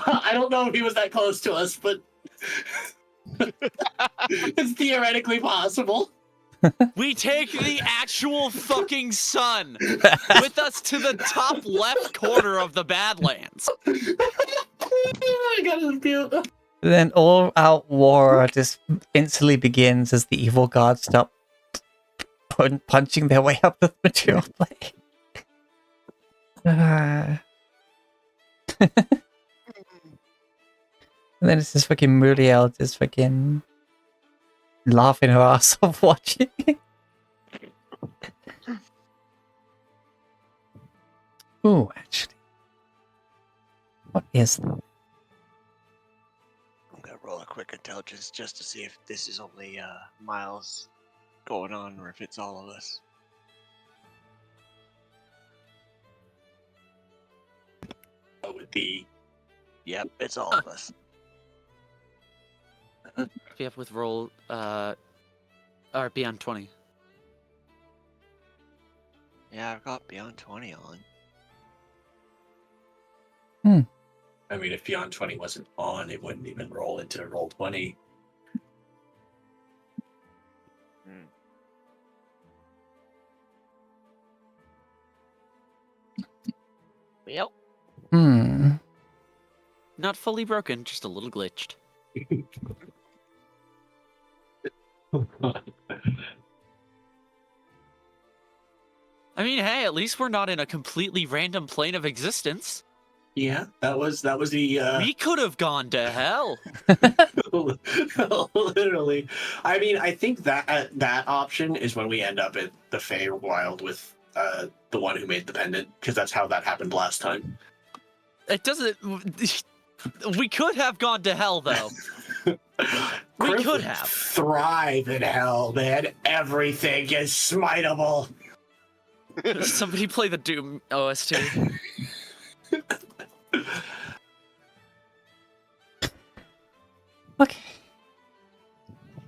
I don't know if he was that close to us, but it's theoretically possible. We take the actual fucking sun with us to the top left corner of the Badlands. I got his mute. Then all-out war just instantly begins as the evil gods stop punching their way up the material plane. And then it's just fucking Muriel just fucking laughing her ass off watching. Ooh, actually. What is that? I'm gonna roll a quick intelligence just to see if this is only Miles going on or if it's all of us. With the Yep, it's all of us. Be up with roll, or beyond 20. Yeah, I've got Beyond 20 on. I mean, if Beyond 20 wasn't on, it wouldn't even roll into roll 20. Yep. Not fully broken, just a little glitched. I mean, hey, at least we're not in a completely random plane of existence. Yeah, that was the We could have gone to hell. literally. I mean, I think that that option is when we end up at the Feywild with the one who made the pendant, because that's how that happened last time. It doesn't. We could have gone to hell, though. We Griffins could have. thrive in hell, man. Everything is smiteable. Somebody play the Doom OST. Okay.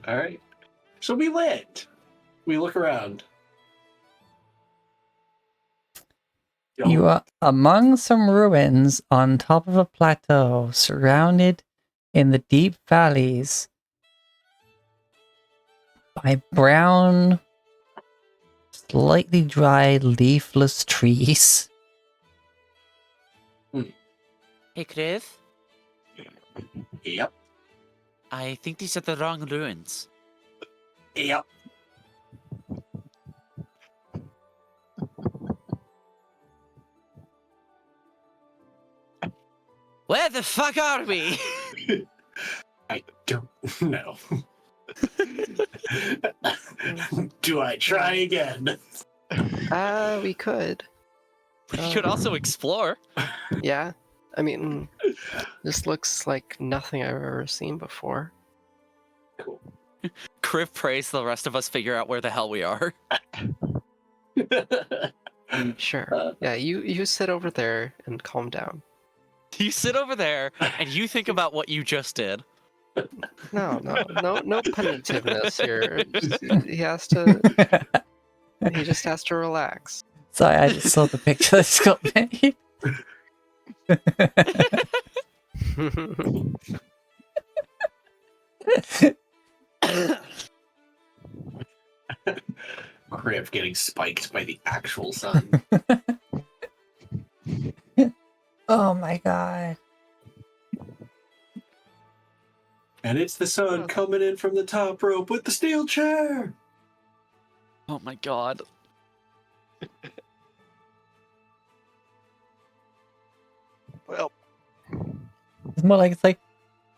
All right. So we land. We look around. You are among some ruins on top of a plateau, surrounded in the deep valleys by brown, slightly dry, leafless trees. Hey, Chris. Yep. I think these are the wrong ruins. Yep. Where the fuck are we? I don't know. Do I try again? We could. We could also explore. Yeah. I mean, This looks like nothing I've ever seen before. Cool. Kriv prays the rest of us figure out where the hell we are. Sure. Yeah, you sit over there and calm down. You sit over there and you think about what you just did. No punitiveness here. He just has to relax. Sorry, I just saw the picture that Scott made. Griff getting spiked by the actual sun. Oh my god. And it's the sun coming in from the top rope with the steel chair. Oh my god. Well, It's more like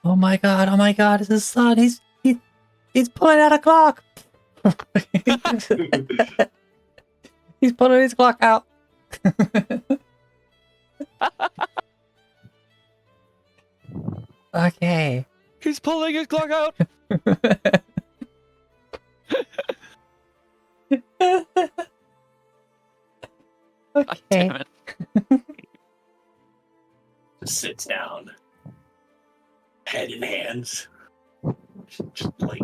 oh my god, it's the sun. He's pulling out a clock. He's pulling his clock out. Okay. He's pulling his clock out. God Okay. damn it. Just sits down, head in hands, just like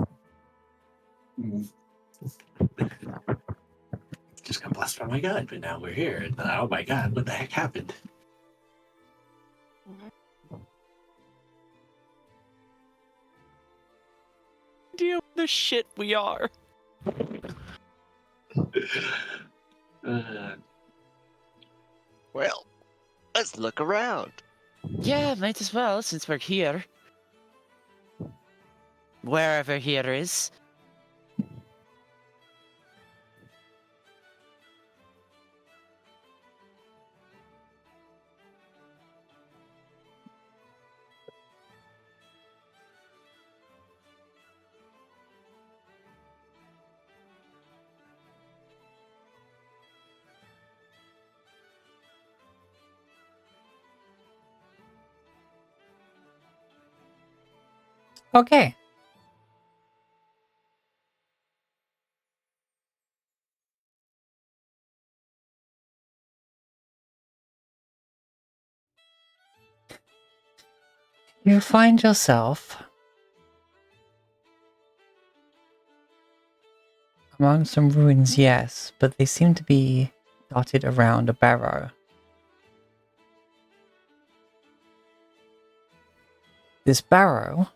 just got blessed by my god, but now we're here. And, oh my god, what the heck happened? Deal with the shit we are. well, let's look around. Yeah, might as well since we're here. Wherever here is. Okay. You find yourself among some ruins, yes, but they seem to be dotted around a barrow. This barrow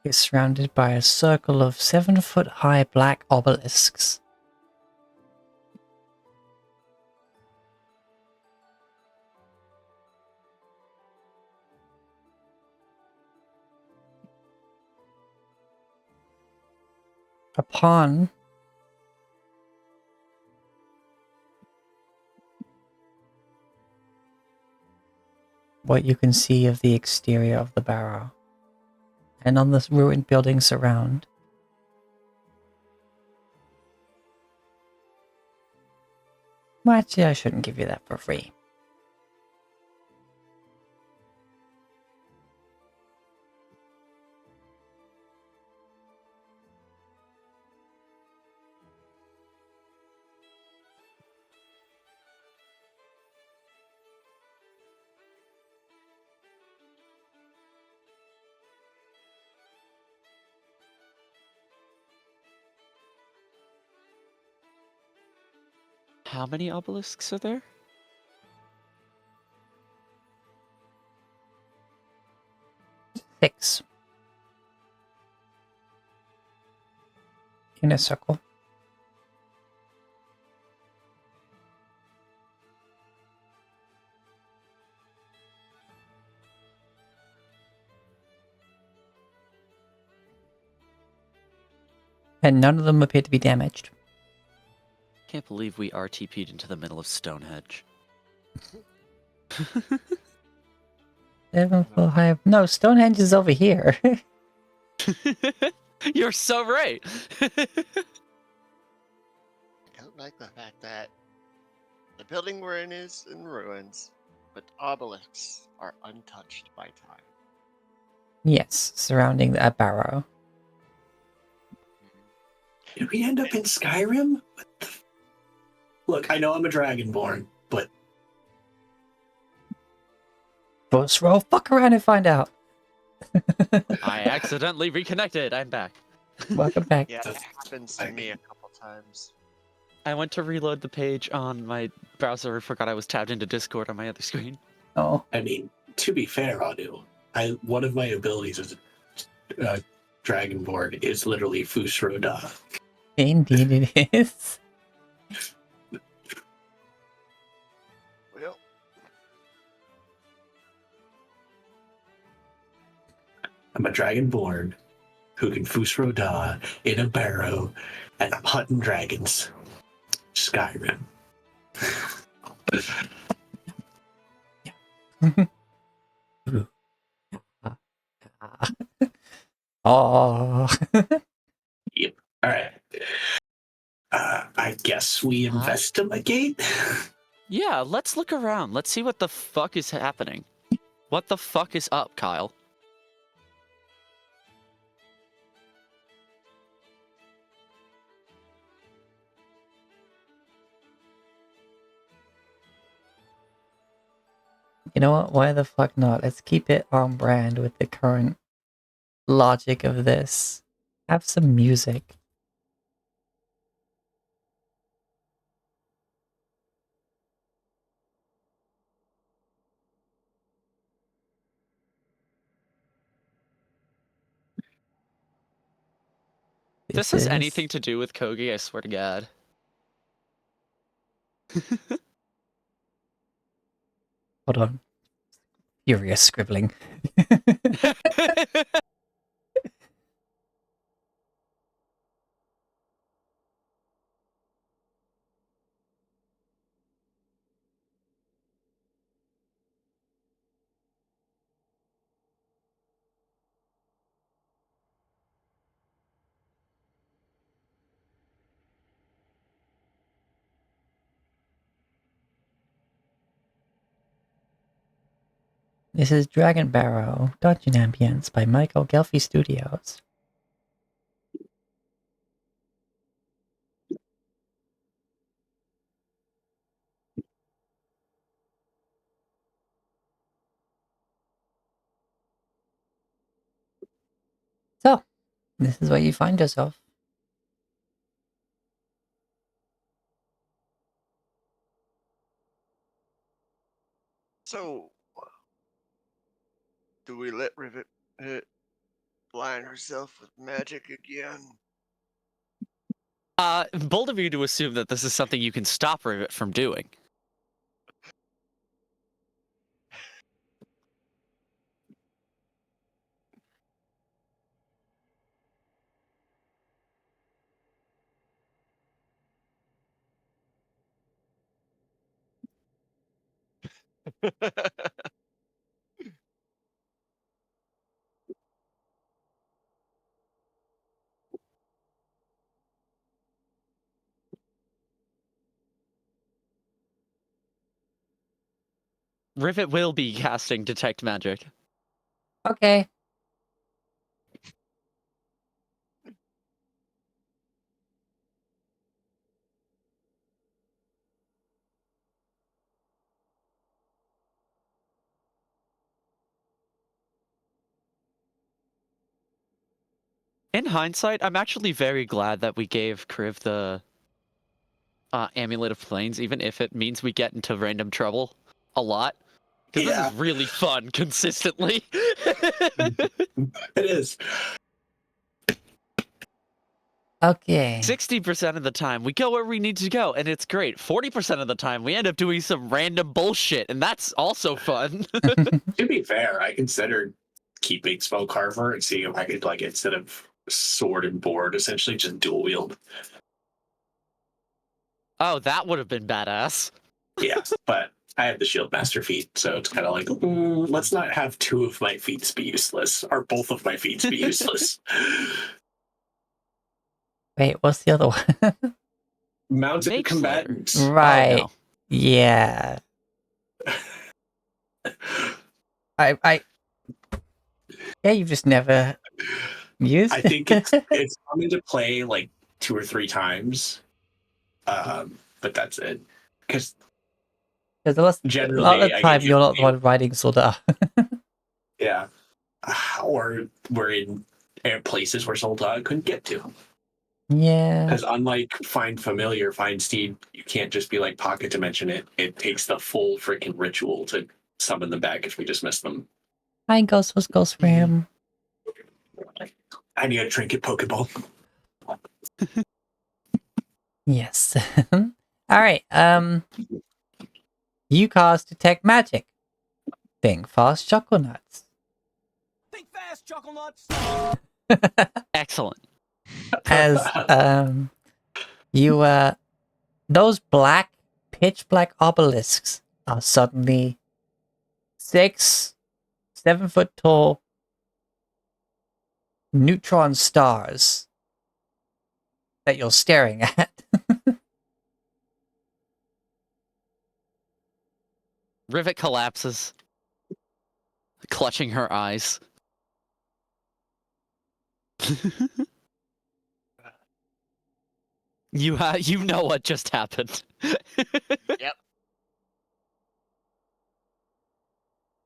is surrounded by a circle of 7-foot-high black obelisks. Upon what you can see of the exterior of the barrow, and on the ruined buildings around, well, actually, I shouldn't give you that for free. How many obelisks are there? Six. In a circle. And none of them appear to be damaged. Can't believe we RTP'd into the middle of Stonehenge. 7 foot high. No, Stonehenge is over here. You're so right. I don't like the fact that the building we're in is in ruins. But obelisks are untouched by time. Yes, surrounding a barrow. Did we end up in Skyrim? Look, I know I'm a Dragonborn, but First roll, fuck around and find out. I accidentally reconnected. I'm back. Welcome back. Yeah, it happens to me a couple times. I went to reload the page on my browser and forgot I was tabbed into Discord on my other screen. Oh, I mean, to be fair, Adu, one of my abilities as a Dragonborn is literally Fusroda. indeed it is. Well, I'm a Dragonborn who can Fusroda in a barrow, and I'm hunting dragons. Skyrim. Oh. Yep. All right. I guess we Huh? investigate. Yeah, let's look around. Let's see what the fuck is happening. What the fuck is up, Kyle? You know what? Why the fuck not? Let's keep it on brand with the current logic of this. Have some music. This This has is... anything to do with Kogi, I swear to God. Hold on. Furious scribbling. This is Dragon Barrow, Dungeon Ambience by Michael Gelfi Studios. So, this is where you find yourself. so do we let Rivet blind herself with magic again? Bold of you to assume that this is something you can stop Rivet from doing. Rivet will be casting Detect Magic. Okay. In hindsight, I'm actually very glad that we gave Kriv the Amulet of Planes, even if it means we get into random trouble a lot. Because this Yeah. is really fun consistently. It is. Okay. 60% of the time, we go where we need to go, and it's great. 40% of the time, we end up doing some random bullshit, and that's also fun. To be fair, I considered keeping Smoke Carver and seeing if I could, like, instead of sword and board, essentially just dual wield. Oh, that would have been badass. Yeah, but I have the Shield Master feat, so it's kind of like, let's not have two of my feats be useless, or both of my feats be useless. Wait, what's the other one? Mounted Make combatants. Right. Oh, no. Yeah. I yeah, you've just never used. I think it's come into play like 2 or 3 times, but that's it. Because Because a lot generally, of I time get you're not the one riding Soldar. yeah, or we're in places where Soldat couldn't get to. Yeah, Because unlike Find Familiar, Find Steed, you can't just be like pocket dimension it. It takes the full freaking ritual to summon them back if we just miss them. Fine Ghost was Ghost Ram. I need a trinket Pokeball. Yes. All right. You cast Detect Magic. Think fast, chuckle nuts. Think fast, chuckle nuts. Excellent. As you those pitch black obelisks are suddenly 6, 7 foot tall neutron stars that you're staring at. Rivet collapses, clutching her eyes. You know what just happened.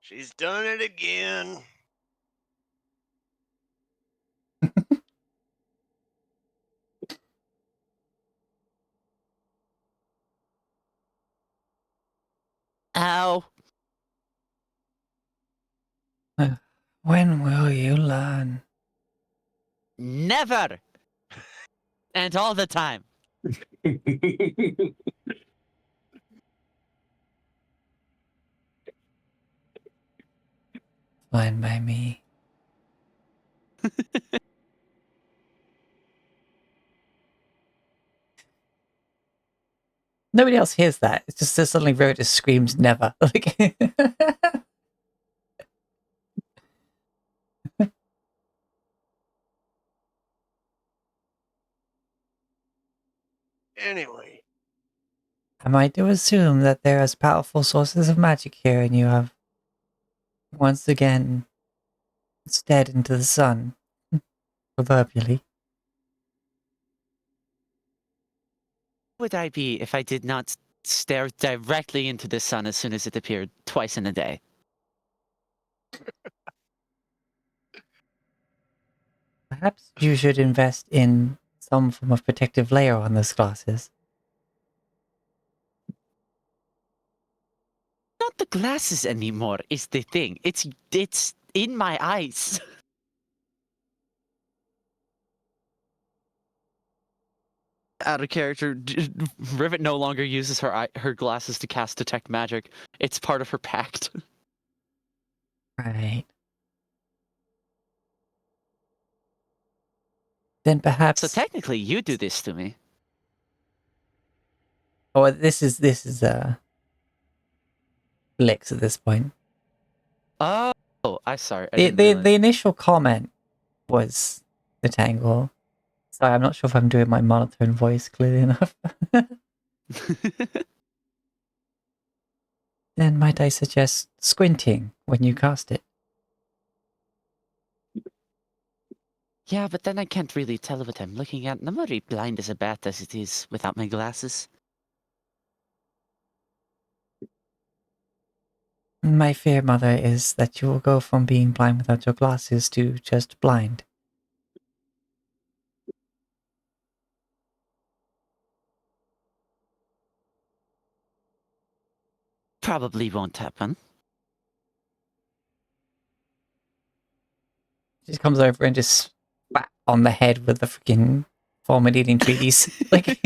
She's done it again. Ow. When will you learn? Never. And all the time. Fine by me. Nobody else hears that. It's just suddenly Rivet just screams never. Like Anyway, am I to assume that there are powerful sources of magic here and you have once again stared into the sun? Proverbially. Would I be if I did not stare directly into the sun as soon as it appeared twice in a day? Perhaps you should invest in some form of protective layer on those glasses. Not the glasses anymore is the thing. It's in my eyes. Out of character, Rivet no longer uses her glasses to cast Detect Magic. It's part of her pact. Right. Then perhaps. So technically, you do this to me. Oh, this is Blix at this point. Oh, I'm sorry. I The didn't realize. the initial comment was the tangle. Sorry, I'm not sure if I'm doing my monotone voice clearly enough. Then might I suggest squinting when you cast it? Yeah, but then I can't really tell what I'm looking at. I'm already blind as a bat as it is without my glasses. My fear, Mother, is that you will go from being blind without your glasses to just blind. Probably won't happen. She just comes over and just spat on the head with the freaking vomit-eating treaties. Like,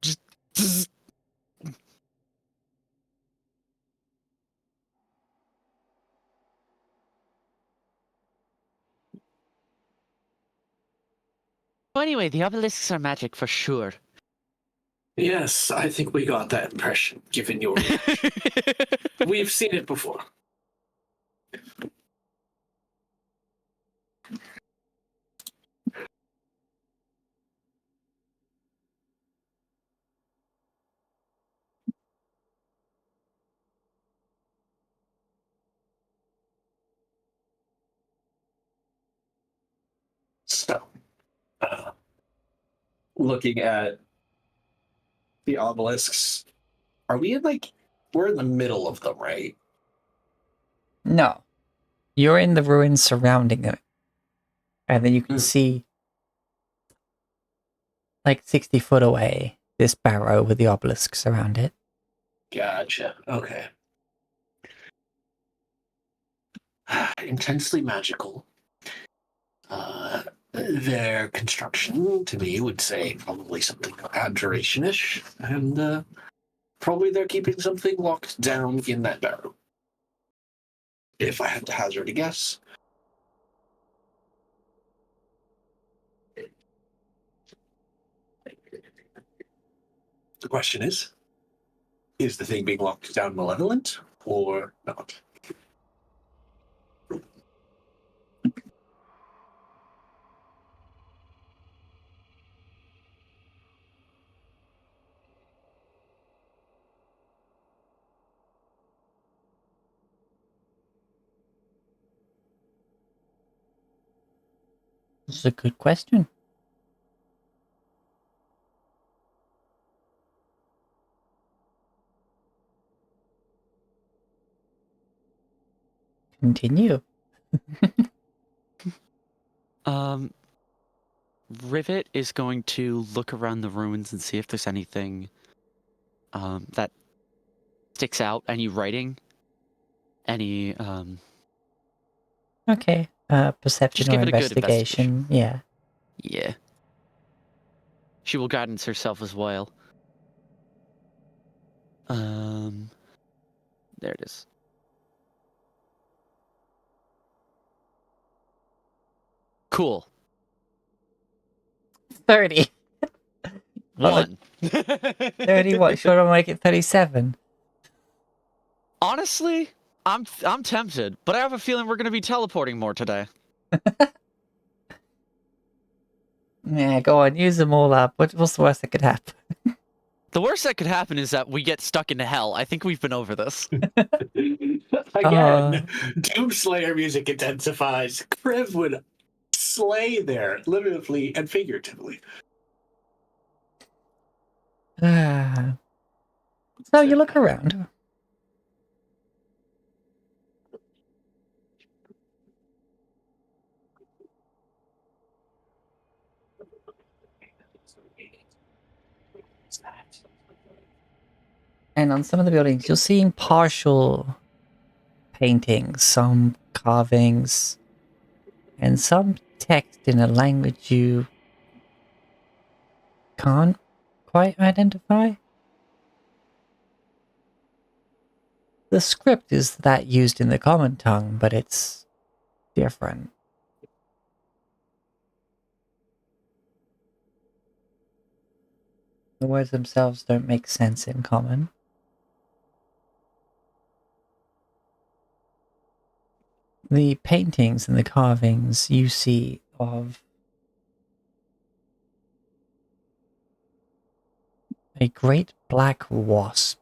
Just So anyway, the obelisks are magic for sure. Yes, I think we got that impression, given your reaction. We've seen it before. looking at the obelisks. Are we in we're in the middle of them, right? No. You're in the ruins surrounding it. And then you can Mm. see, 60 foot away, this barrow with the obelisks around it. Gotcha. Okay. Intensely magical. Their construction, to me, would say probably something abjuration-ish, and probably they're keeping something locked down in that barrow. If I had to hazard a guess. The question is the thing being locked down malevolent or not? This is a good question. Continue. Rivet is going to look around the ruins and see if there's anything that sticks out. Any writing? Any Okay. Perception Just or give it a good investigation. Yeah. Yeah. She will guidance herself as well. There it is. Cool. 30. One. 30 what? Should I make it 37? Honestly, I'm tempted, but I have a feeling we're going to be teleporting more today. Yeah, go on. Use them all up. What's the worst that could happen? The worst that could happen is that we get stuck into hell. I think we've been over this. Again, Doomslayer music intensifies. Kriv would slay there, literally and figuratively. So you look around. And on some of the buildings, you're seeing partial paintings, some carvings, and some text in a language you can't quite identify. The script is that used in the common tongue, but it's different. The words themselves don't make sense in common. The paintings and the carvings you see of a great black wasp.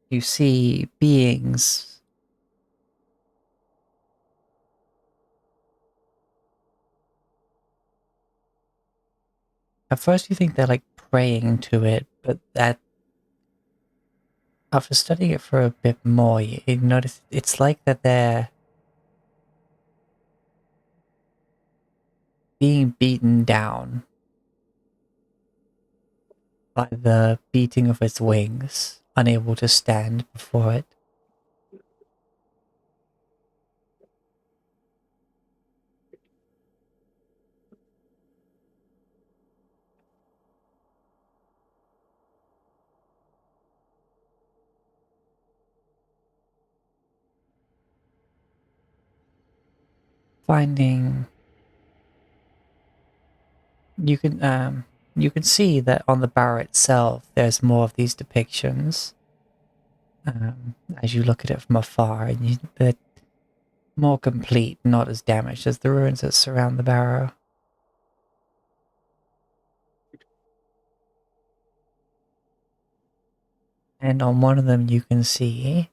You see beings at first you think they're praying to it, but that after studying it for a bit more, you notice it's like that they're being beaten down by the beating of its wings, unable to stand before it. Finding you can see that on the barrow itself there's more of these depictions as you look at it from afar, and they're more complete, not as damaged as the ruins that surround the barrow. And on one of them you can see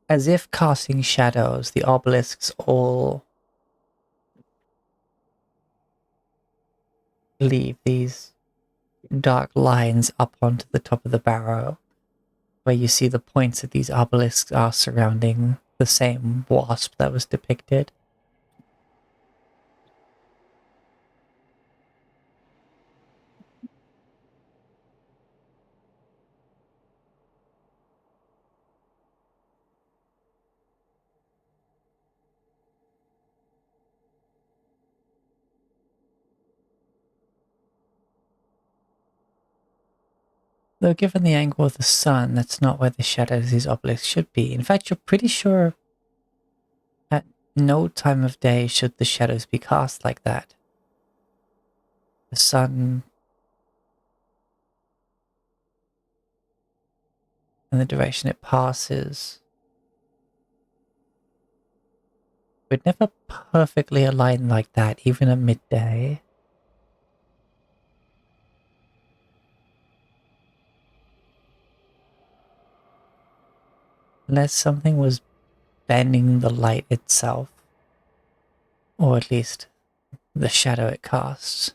as if casting shadows, the obelisks all leave these dark lines up onto the top of the barrow, where you see the points of these obelisks are surrounding the same wasp that was depicted. Though given the angle of the sun, that's not where the shadows of these obelisks should be. In fact, you're pretty sure at no time of day should the shadows be cast like that. The sun and the direction it passes would never perfectly align like that, even at midday. Unless something was bending the light itself, or at least the shadow it casts.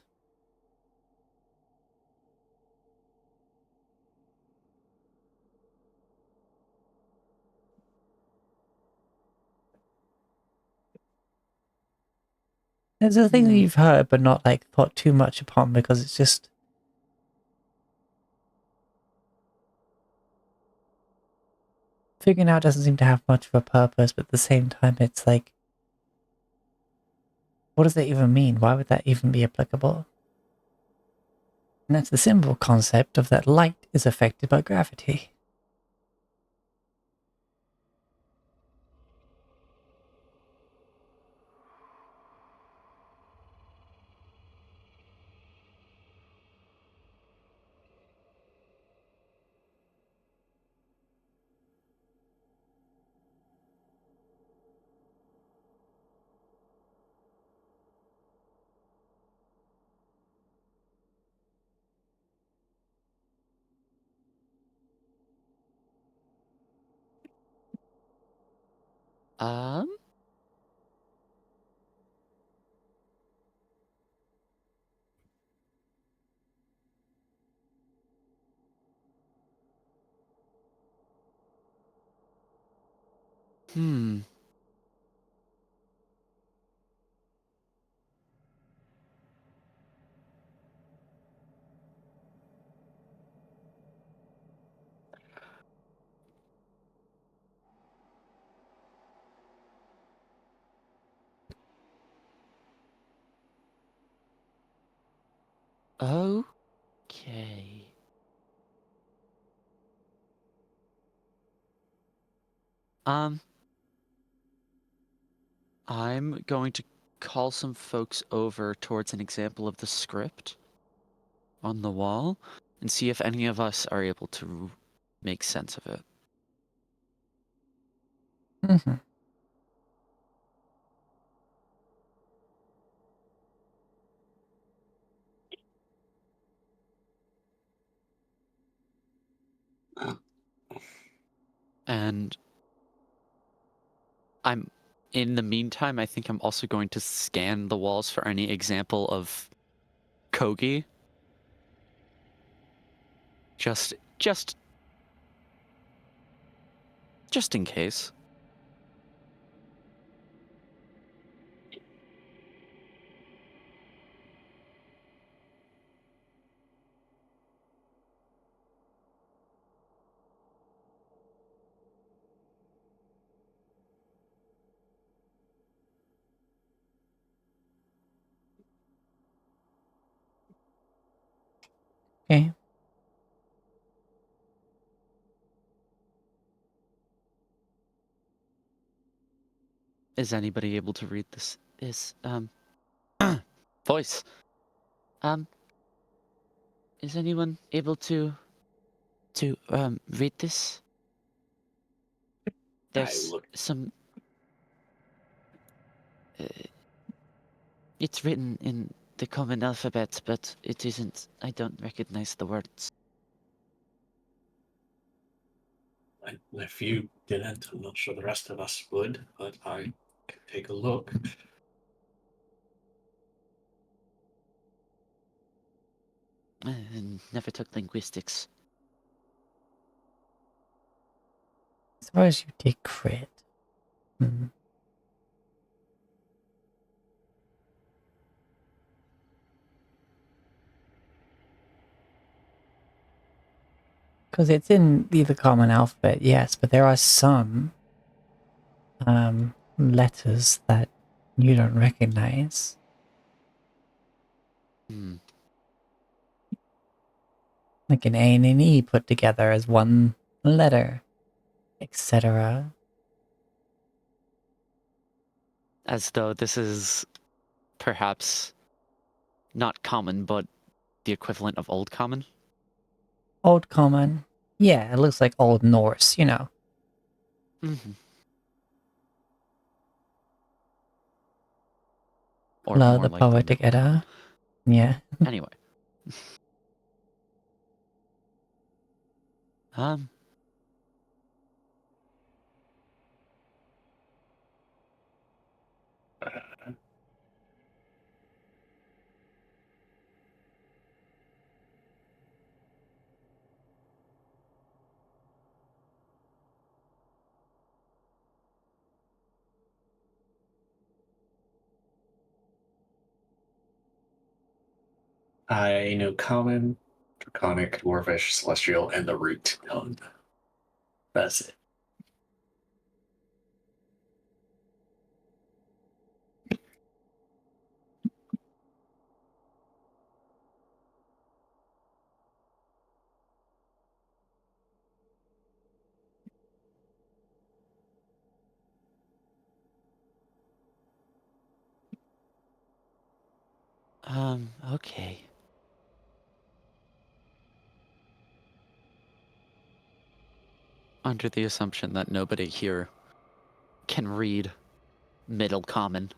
There's a thing that you've heard but not like thought too much upon because it's just figuring out doesn't seem to have much of a purpose, but at the same time it's like, what does that even mean? Why would that even be applicable? And that's the simple concept of that light is affected by gravity. Um. Hmm. Okay. I'm going to call some folks over towards an example of the script on the wall and see if any of us are able to make sense of it. Mm-hmm. And in the meantime, I think I'm also going to scan the walls for any example of Kogi. Just in case. Okay. Is anybody able to read this? Voice. Is anyone able to read this? There's look. some. It's written in the common alphabet, but it isn't. I don't recognize the words. If you didn't. I'm not sure the rest of us would, but I can take a look. Never took linguistics. As far as you did crit. Hmm. Because it's in the common alphabet, yes, but there are some letters that you don't recognize. Hmm. Like an A and an E put together as one letter, etc. As though this is perhaps not common, but the equivalent of Old Common. Old Common. Yeah, it looks like Old Norse, you know. Mm-hmm. Or Hello, more the likely poetic Middle Common. Edda. Yeah. Anyway. Um. I know Common, Draconic, Dwarvish, Celestial, and the Root tongue. That's it. Okay. Under the assumption that nobody here can read Middle Common.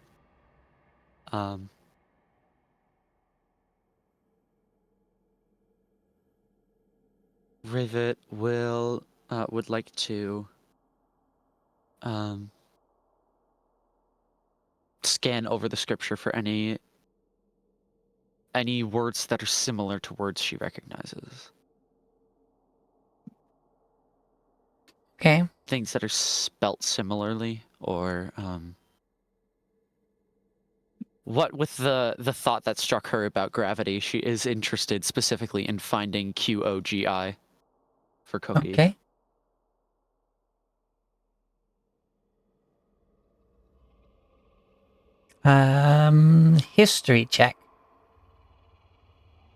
Rivet will would like to scan over the scripture for any words that are similar to words she recognizes. Okay. Things that are spelt similarly, or what with the thought that struck her about gravity, she is interested specifically in finding QOGI for Cookie. Okay. History check.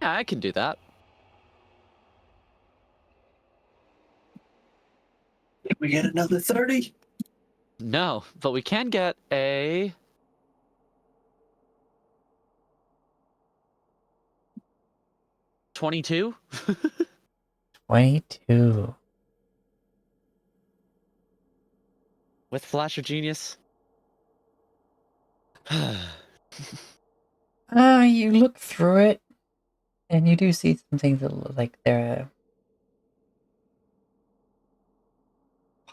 Yeah, I can do that. Did we get another 30? No, but we can get a 22 22. with Flash of Genius. You look through it, and you do see some things that look like they're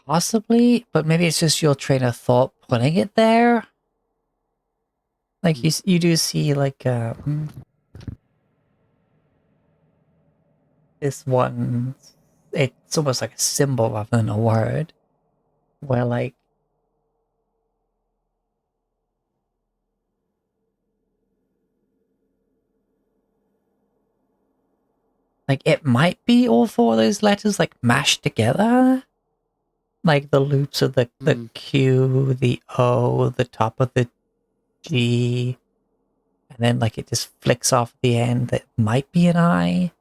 possibly, but maybe it's just your train of thought putting it there. Like you do see like this one. It's almost like a symbol rather than a word, where like it might be all four of those letters like mashed together. Like the loops of the Q, the O, the top of the G, and then like it just flicks off the end that might be an I.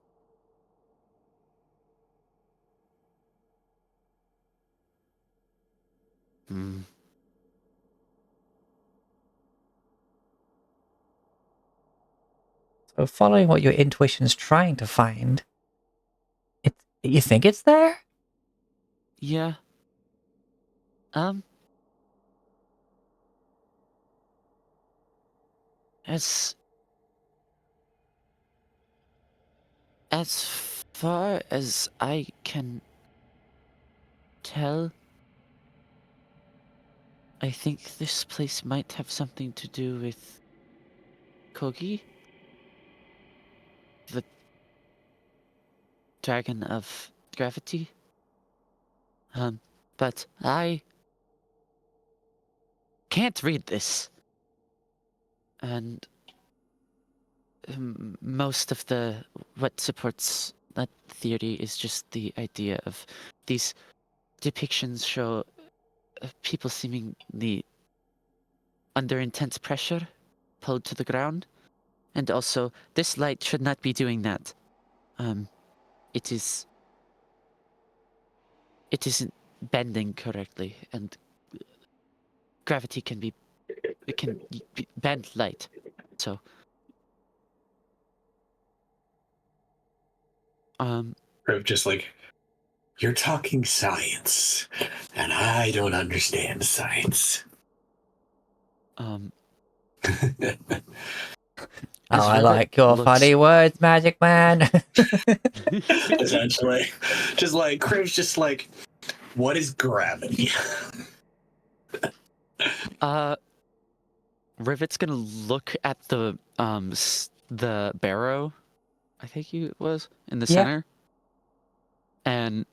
So following what your intuition is trying to find, you think it's there? Yeah. As far as I can tell, I think this place might have something to do with Kogi, the dragon of gravity. But I can't read this. And most of what supports that theory is just the idea of these depictions show people seemingly under intense pressure, pulled to the ground, and also this light should not be doing that. It isn't bending correctly, and gravity can bend light. So, Or just like, you're talking science, and I don't understand science. Oh, I Rivet like your looks- funny words, Magic Man. Essentially. Just like, Crib's just like, what is gravity? Rivet's gonna look at the barrow, I think it was, in the Yeah. center, and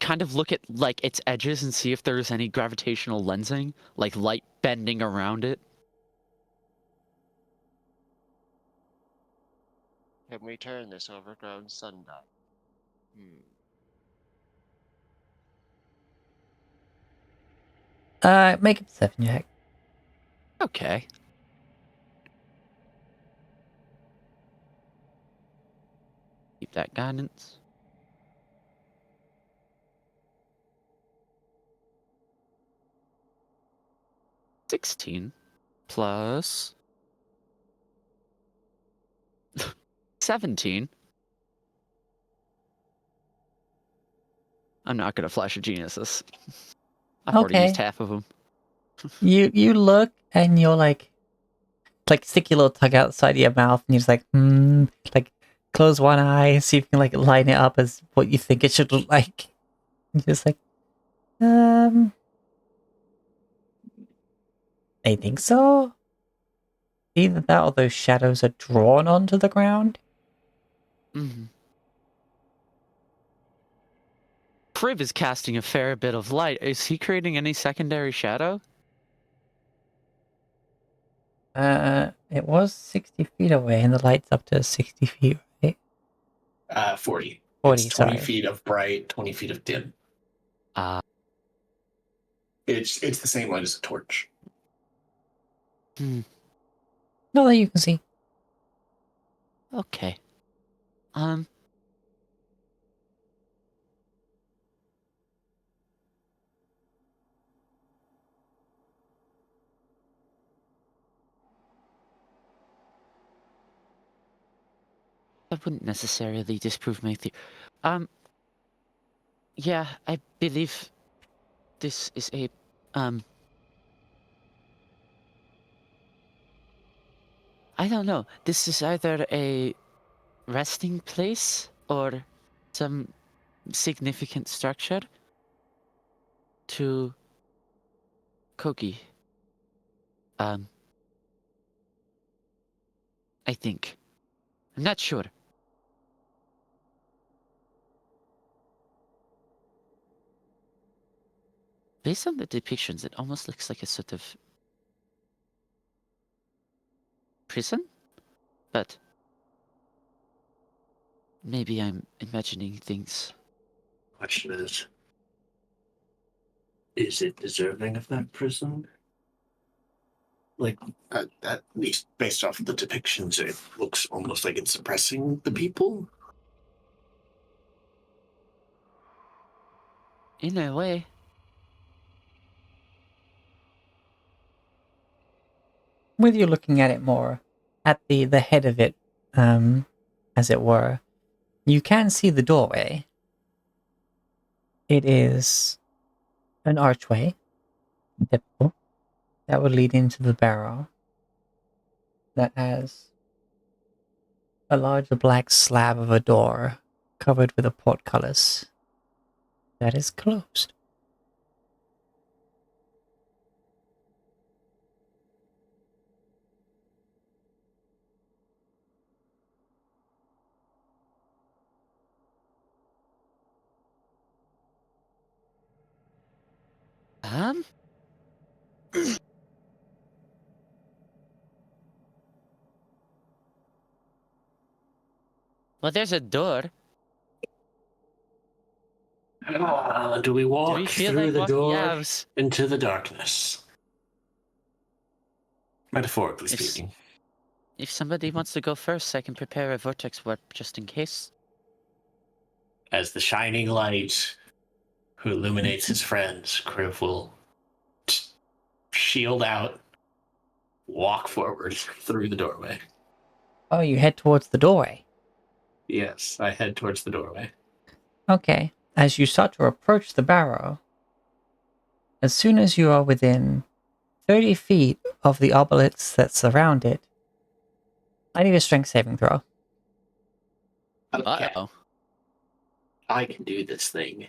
kind of look at like its edges and see if there's any gravitational lensing, like light bending around it. Can we turn this overgrown sundial? Make a perception check. Okay. Keep that guidance. $16 plus 17. I'm not gonna flash a geniuses. I've already Okay. used half of them. You look and you're like stick your little tongue outside of your mouth and you're just like, like close one eye, see if you can like line it up as what you think it should look like. You're just like, I think so. Either that or those shadows are drawn onto the ground. Mm-hmm. Priv is casting a fair bit of light. Is he creating any secondary shadow? It was 60 feet away and the light's up to 60 feet, right? 40. 40, It's 20 sorry. feet of bright, 20 feet of dim. It's the same light as a torch. Not that you can see. Okay. That wouldn't necessarily disprove my theory. Yeah, I believe this is a, I don't know. This is either a resting place or some significant structure to Kogi. I think. I'm not sure. Based on the depictions, it almost looks like a sort of prison, but maybe I'm imagining things. Question is it deserving of that prison? Like, at least based off the depictions, it looks almost like it's suppressing the people. In a way. With you looking at it more, at the head of it, as it were, you can see the doorway. It is an archway, typical, that would lead into the barrow. That has a large black slab of a door covered with a portcullis that is closed. Um. Well, there's a door. Do we Do walk we feel through like the walking? door Yeah. into the darkness? Metaphorically If- speaking. If somebody wants to go first, I can prepare a vortex warp just in case. As the shining light who illuminates his friends, Kriv will shield out, walk forward through the doorway. Oh, you head towards the doorway. Yes, I head towards the doorway. Okay. As you start to approach the barrow, as soon as you are within 30 feet of the obelisks that surround it, I need a strength saving throw. Okay, Uh-oh. I can do this thing.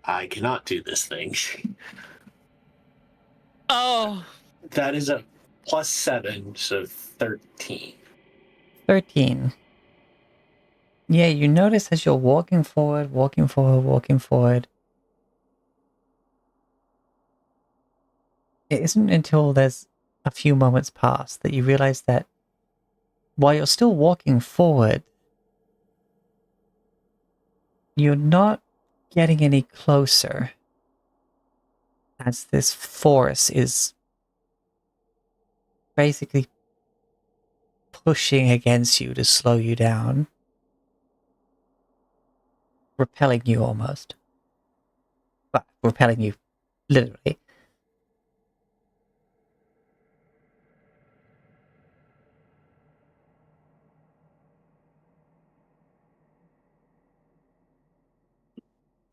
I cannot do this thing. Oh. That is a +7, so 13. 13. Yeah, you notice as you're walking forward, it isn't until there's a few moments pass that you realize that while you're still walking forward, you're not getting any closer as this force is basically pushing against you to slow you down, repelling you almost. But repelling you literally.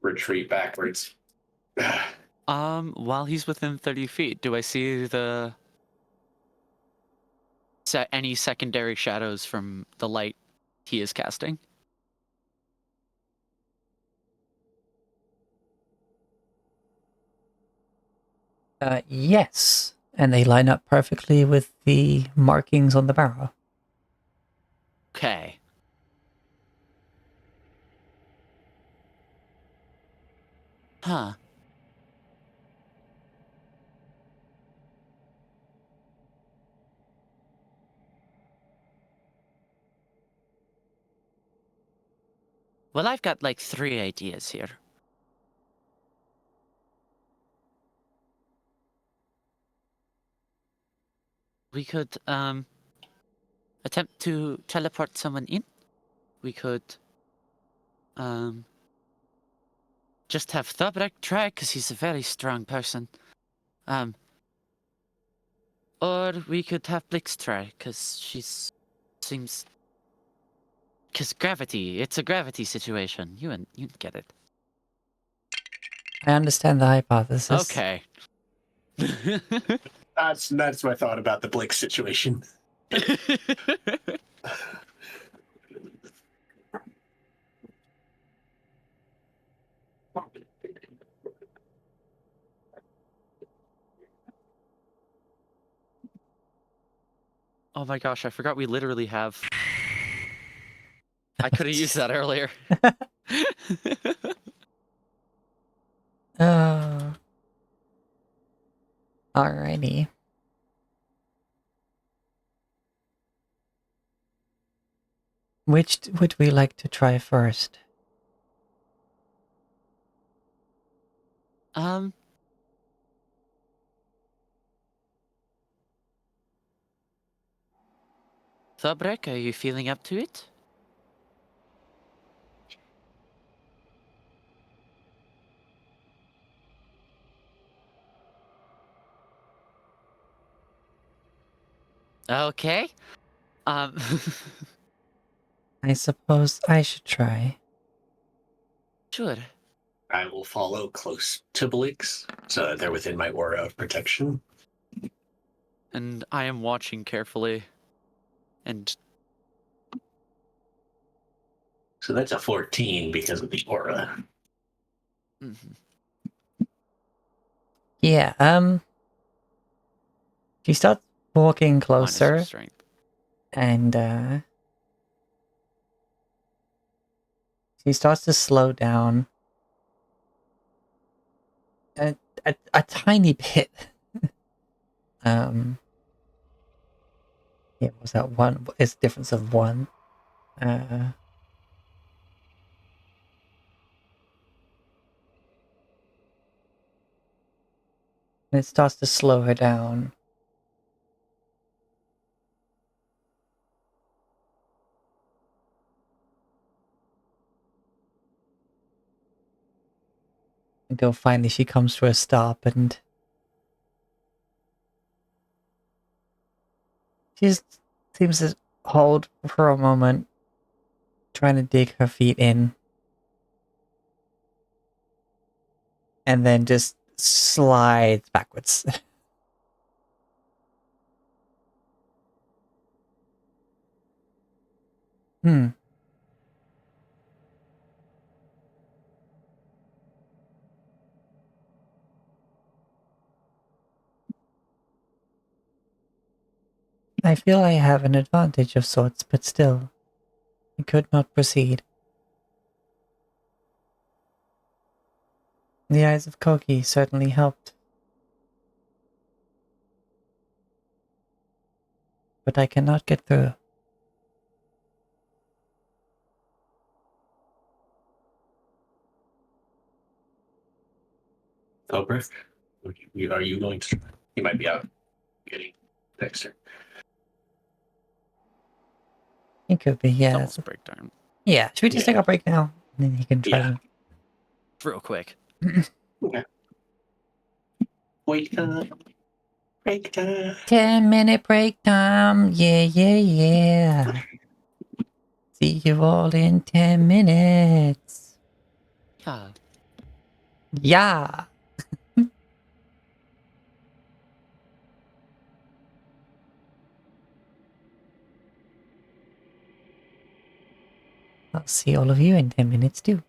Retreat backwards. While he's within 30 feet, do I see any secondary shadows from the light he is casting? Yes, and they line up perfectly with the markings on the barrel. Okay. Huh. Well, I've got like 3 ideas here. We could, attempt to teleport someone in. We could, just have Thubrek try, because he's a very strong person. Or we could have Blix try, because seems... Because gravity, it's a gravity situation. You get it. I understand the hypothesis. Okay. That's my thought about the Blake situation. Oh my gosh, I forgot we literally have... I could have used that earlier. Alrighty. Which would we like to try first? Thubrek, are you feeling up to it? Okay. I suppose I should try. Sure. I will follow close to Blake's, so they're within my aura of protection. And I am watching carefully. And So that's a 14 because of the aura. mhm. Yeah, she starts walking Minus your closer strength. and He starts to slow down a tiny bit. Yeah, was that one? It's a difference of one. And it starts to slow her down. Until finally she comes to a stop and she just seems to hold for a moment, trying to dig her feet in. And then just slides backwards. Hmm. I feel I have an advantage of sorts, but still, I could not proceed. The eyes of Koki certainly helped. But I cannot get through. Cobra, are you going to? He might be out getting Dexter. It could be, yeah. Doubles breakdown. Yeah, should we just take a break now? And then he can try to... Real quick. Okay. Wake up. Break time. 10-minute break time. Yeah, yeah, yeah. See you all in 10 minutes. Yeah. Yeah. I'll see all of you in 10 minutes too.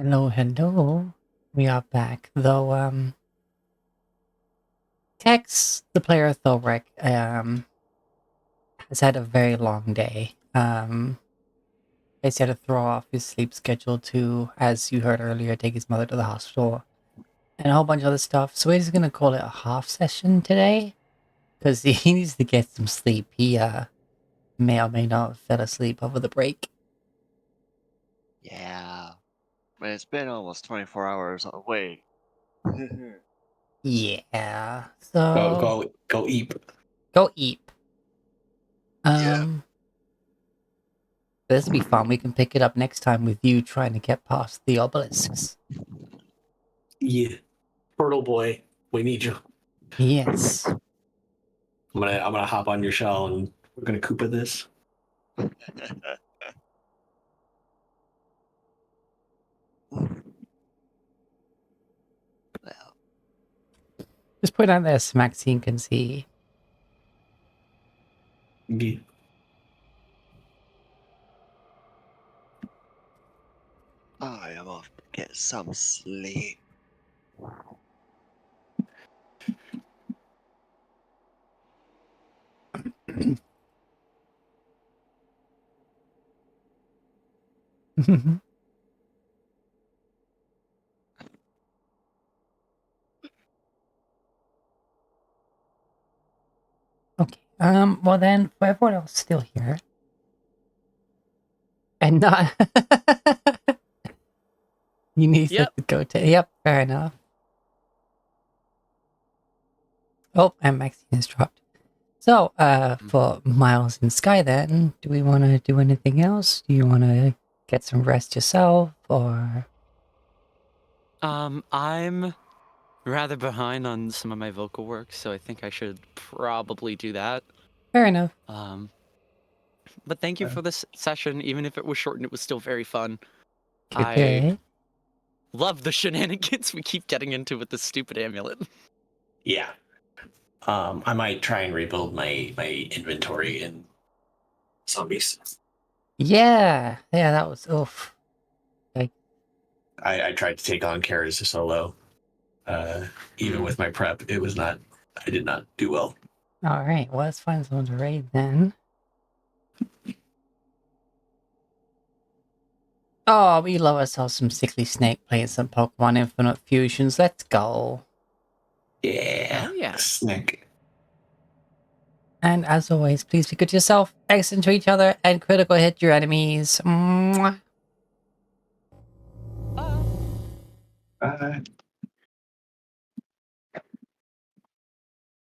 Hello, hello. We are back. Though, Tex, the player Thorek, has had a very long day. He's had to throw off his sleep schedule to, as you heard earlier, take his mother to the hospital and a whole bunch of other stuff. So he's gonna call it a half session today because he needs to get some sleep. He may or may not have fell asleep over the break. Yeah. But it's been almost 24 hours away. Yeah. Go, So go eat. go eat. Yeah. This will be fun. We can pick it up next time with you trying to get past the obelisks. Yeah. Turtle boy, we need you. Yes. I'm gonna hop on your shell and we're gonna Koopa this. Well, Just put out there so Maxine can see. Yeah. I am off to get some sleep. Okay. Well then, for everyone else still here. And not... you need Yep. to go to... Yep, fair enough. Oh, and Maxine is dropped. So, for Miles and Sky then, do we want to do anything else? Do you want to get some rest yourself, or... I'm rather behind on some of my vocal work, so I think I should probably do that. Fair enough. But thank you for this session. Even if it was short and it was still very fun. Okay. I love the shenanigans we keep getting into with this stupid amulet. Yeah. I might try and rebuild my inventory in zombies. Yeah. Yeah, that was... Oof. I tried to take on Kara's solo. Even with my prep, it was not. I did not do well. Alright, well, let's find someone to raid then. Oh, we love ourselves some Sickly Snake playing some Pokemon Infinite Fusions. Let's go. Yeah. Oh, yeah. Snack. And as always, please be good to yourself, excellent to each other, and critical hit your enemies. Mwah. Bye.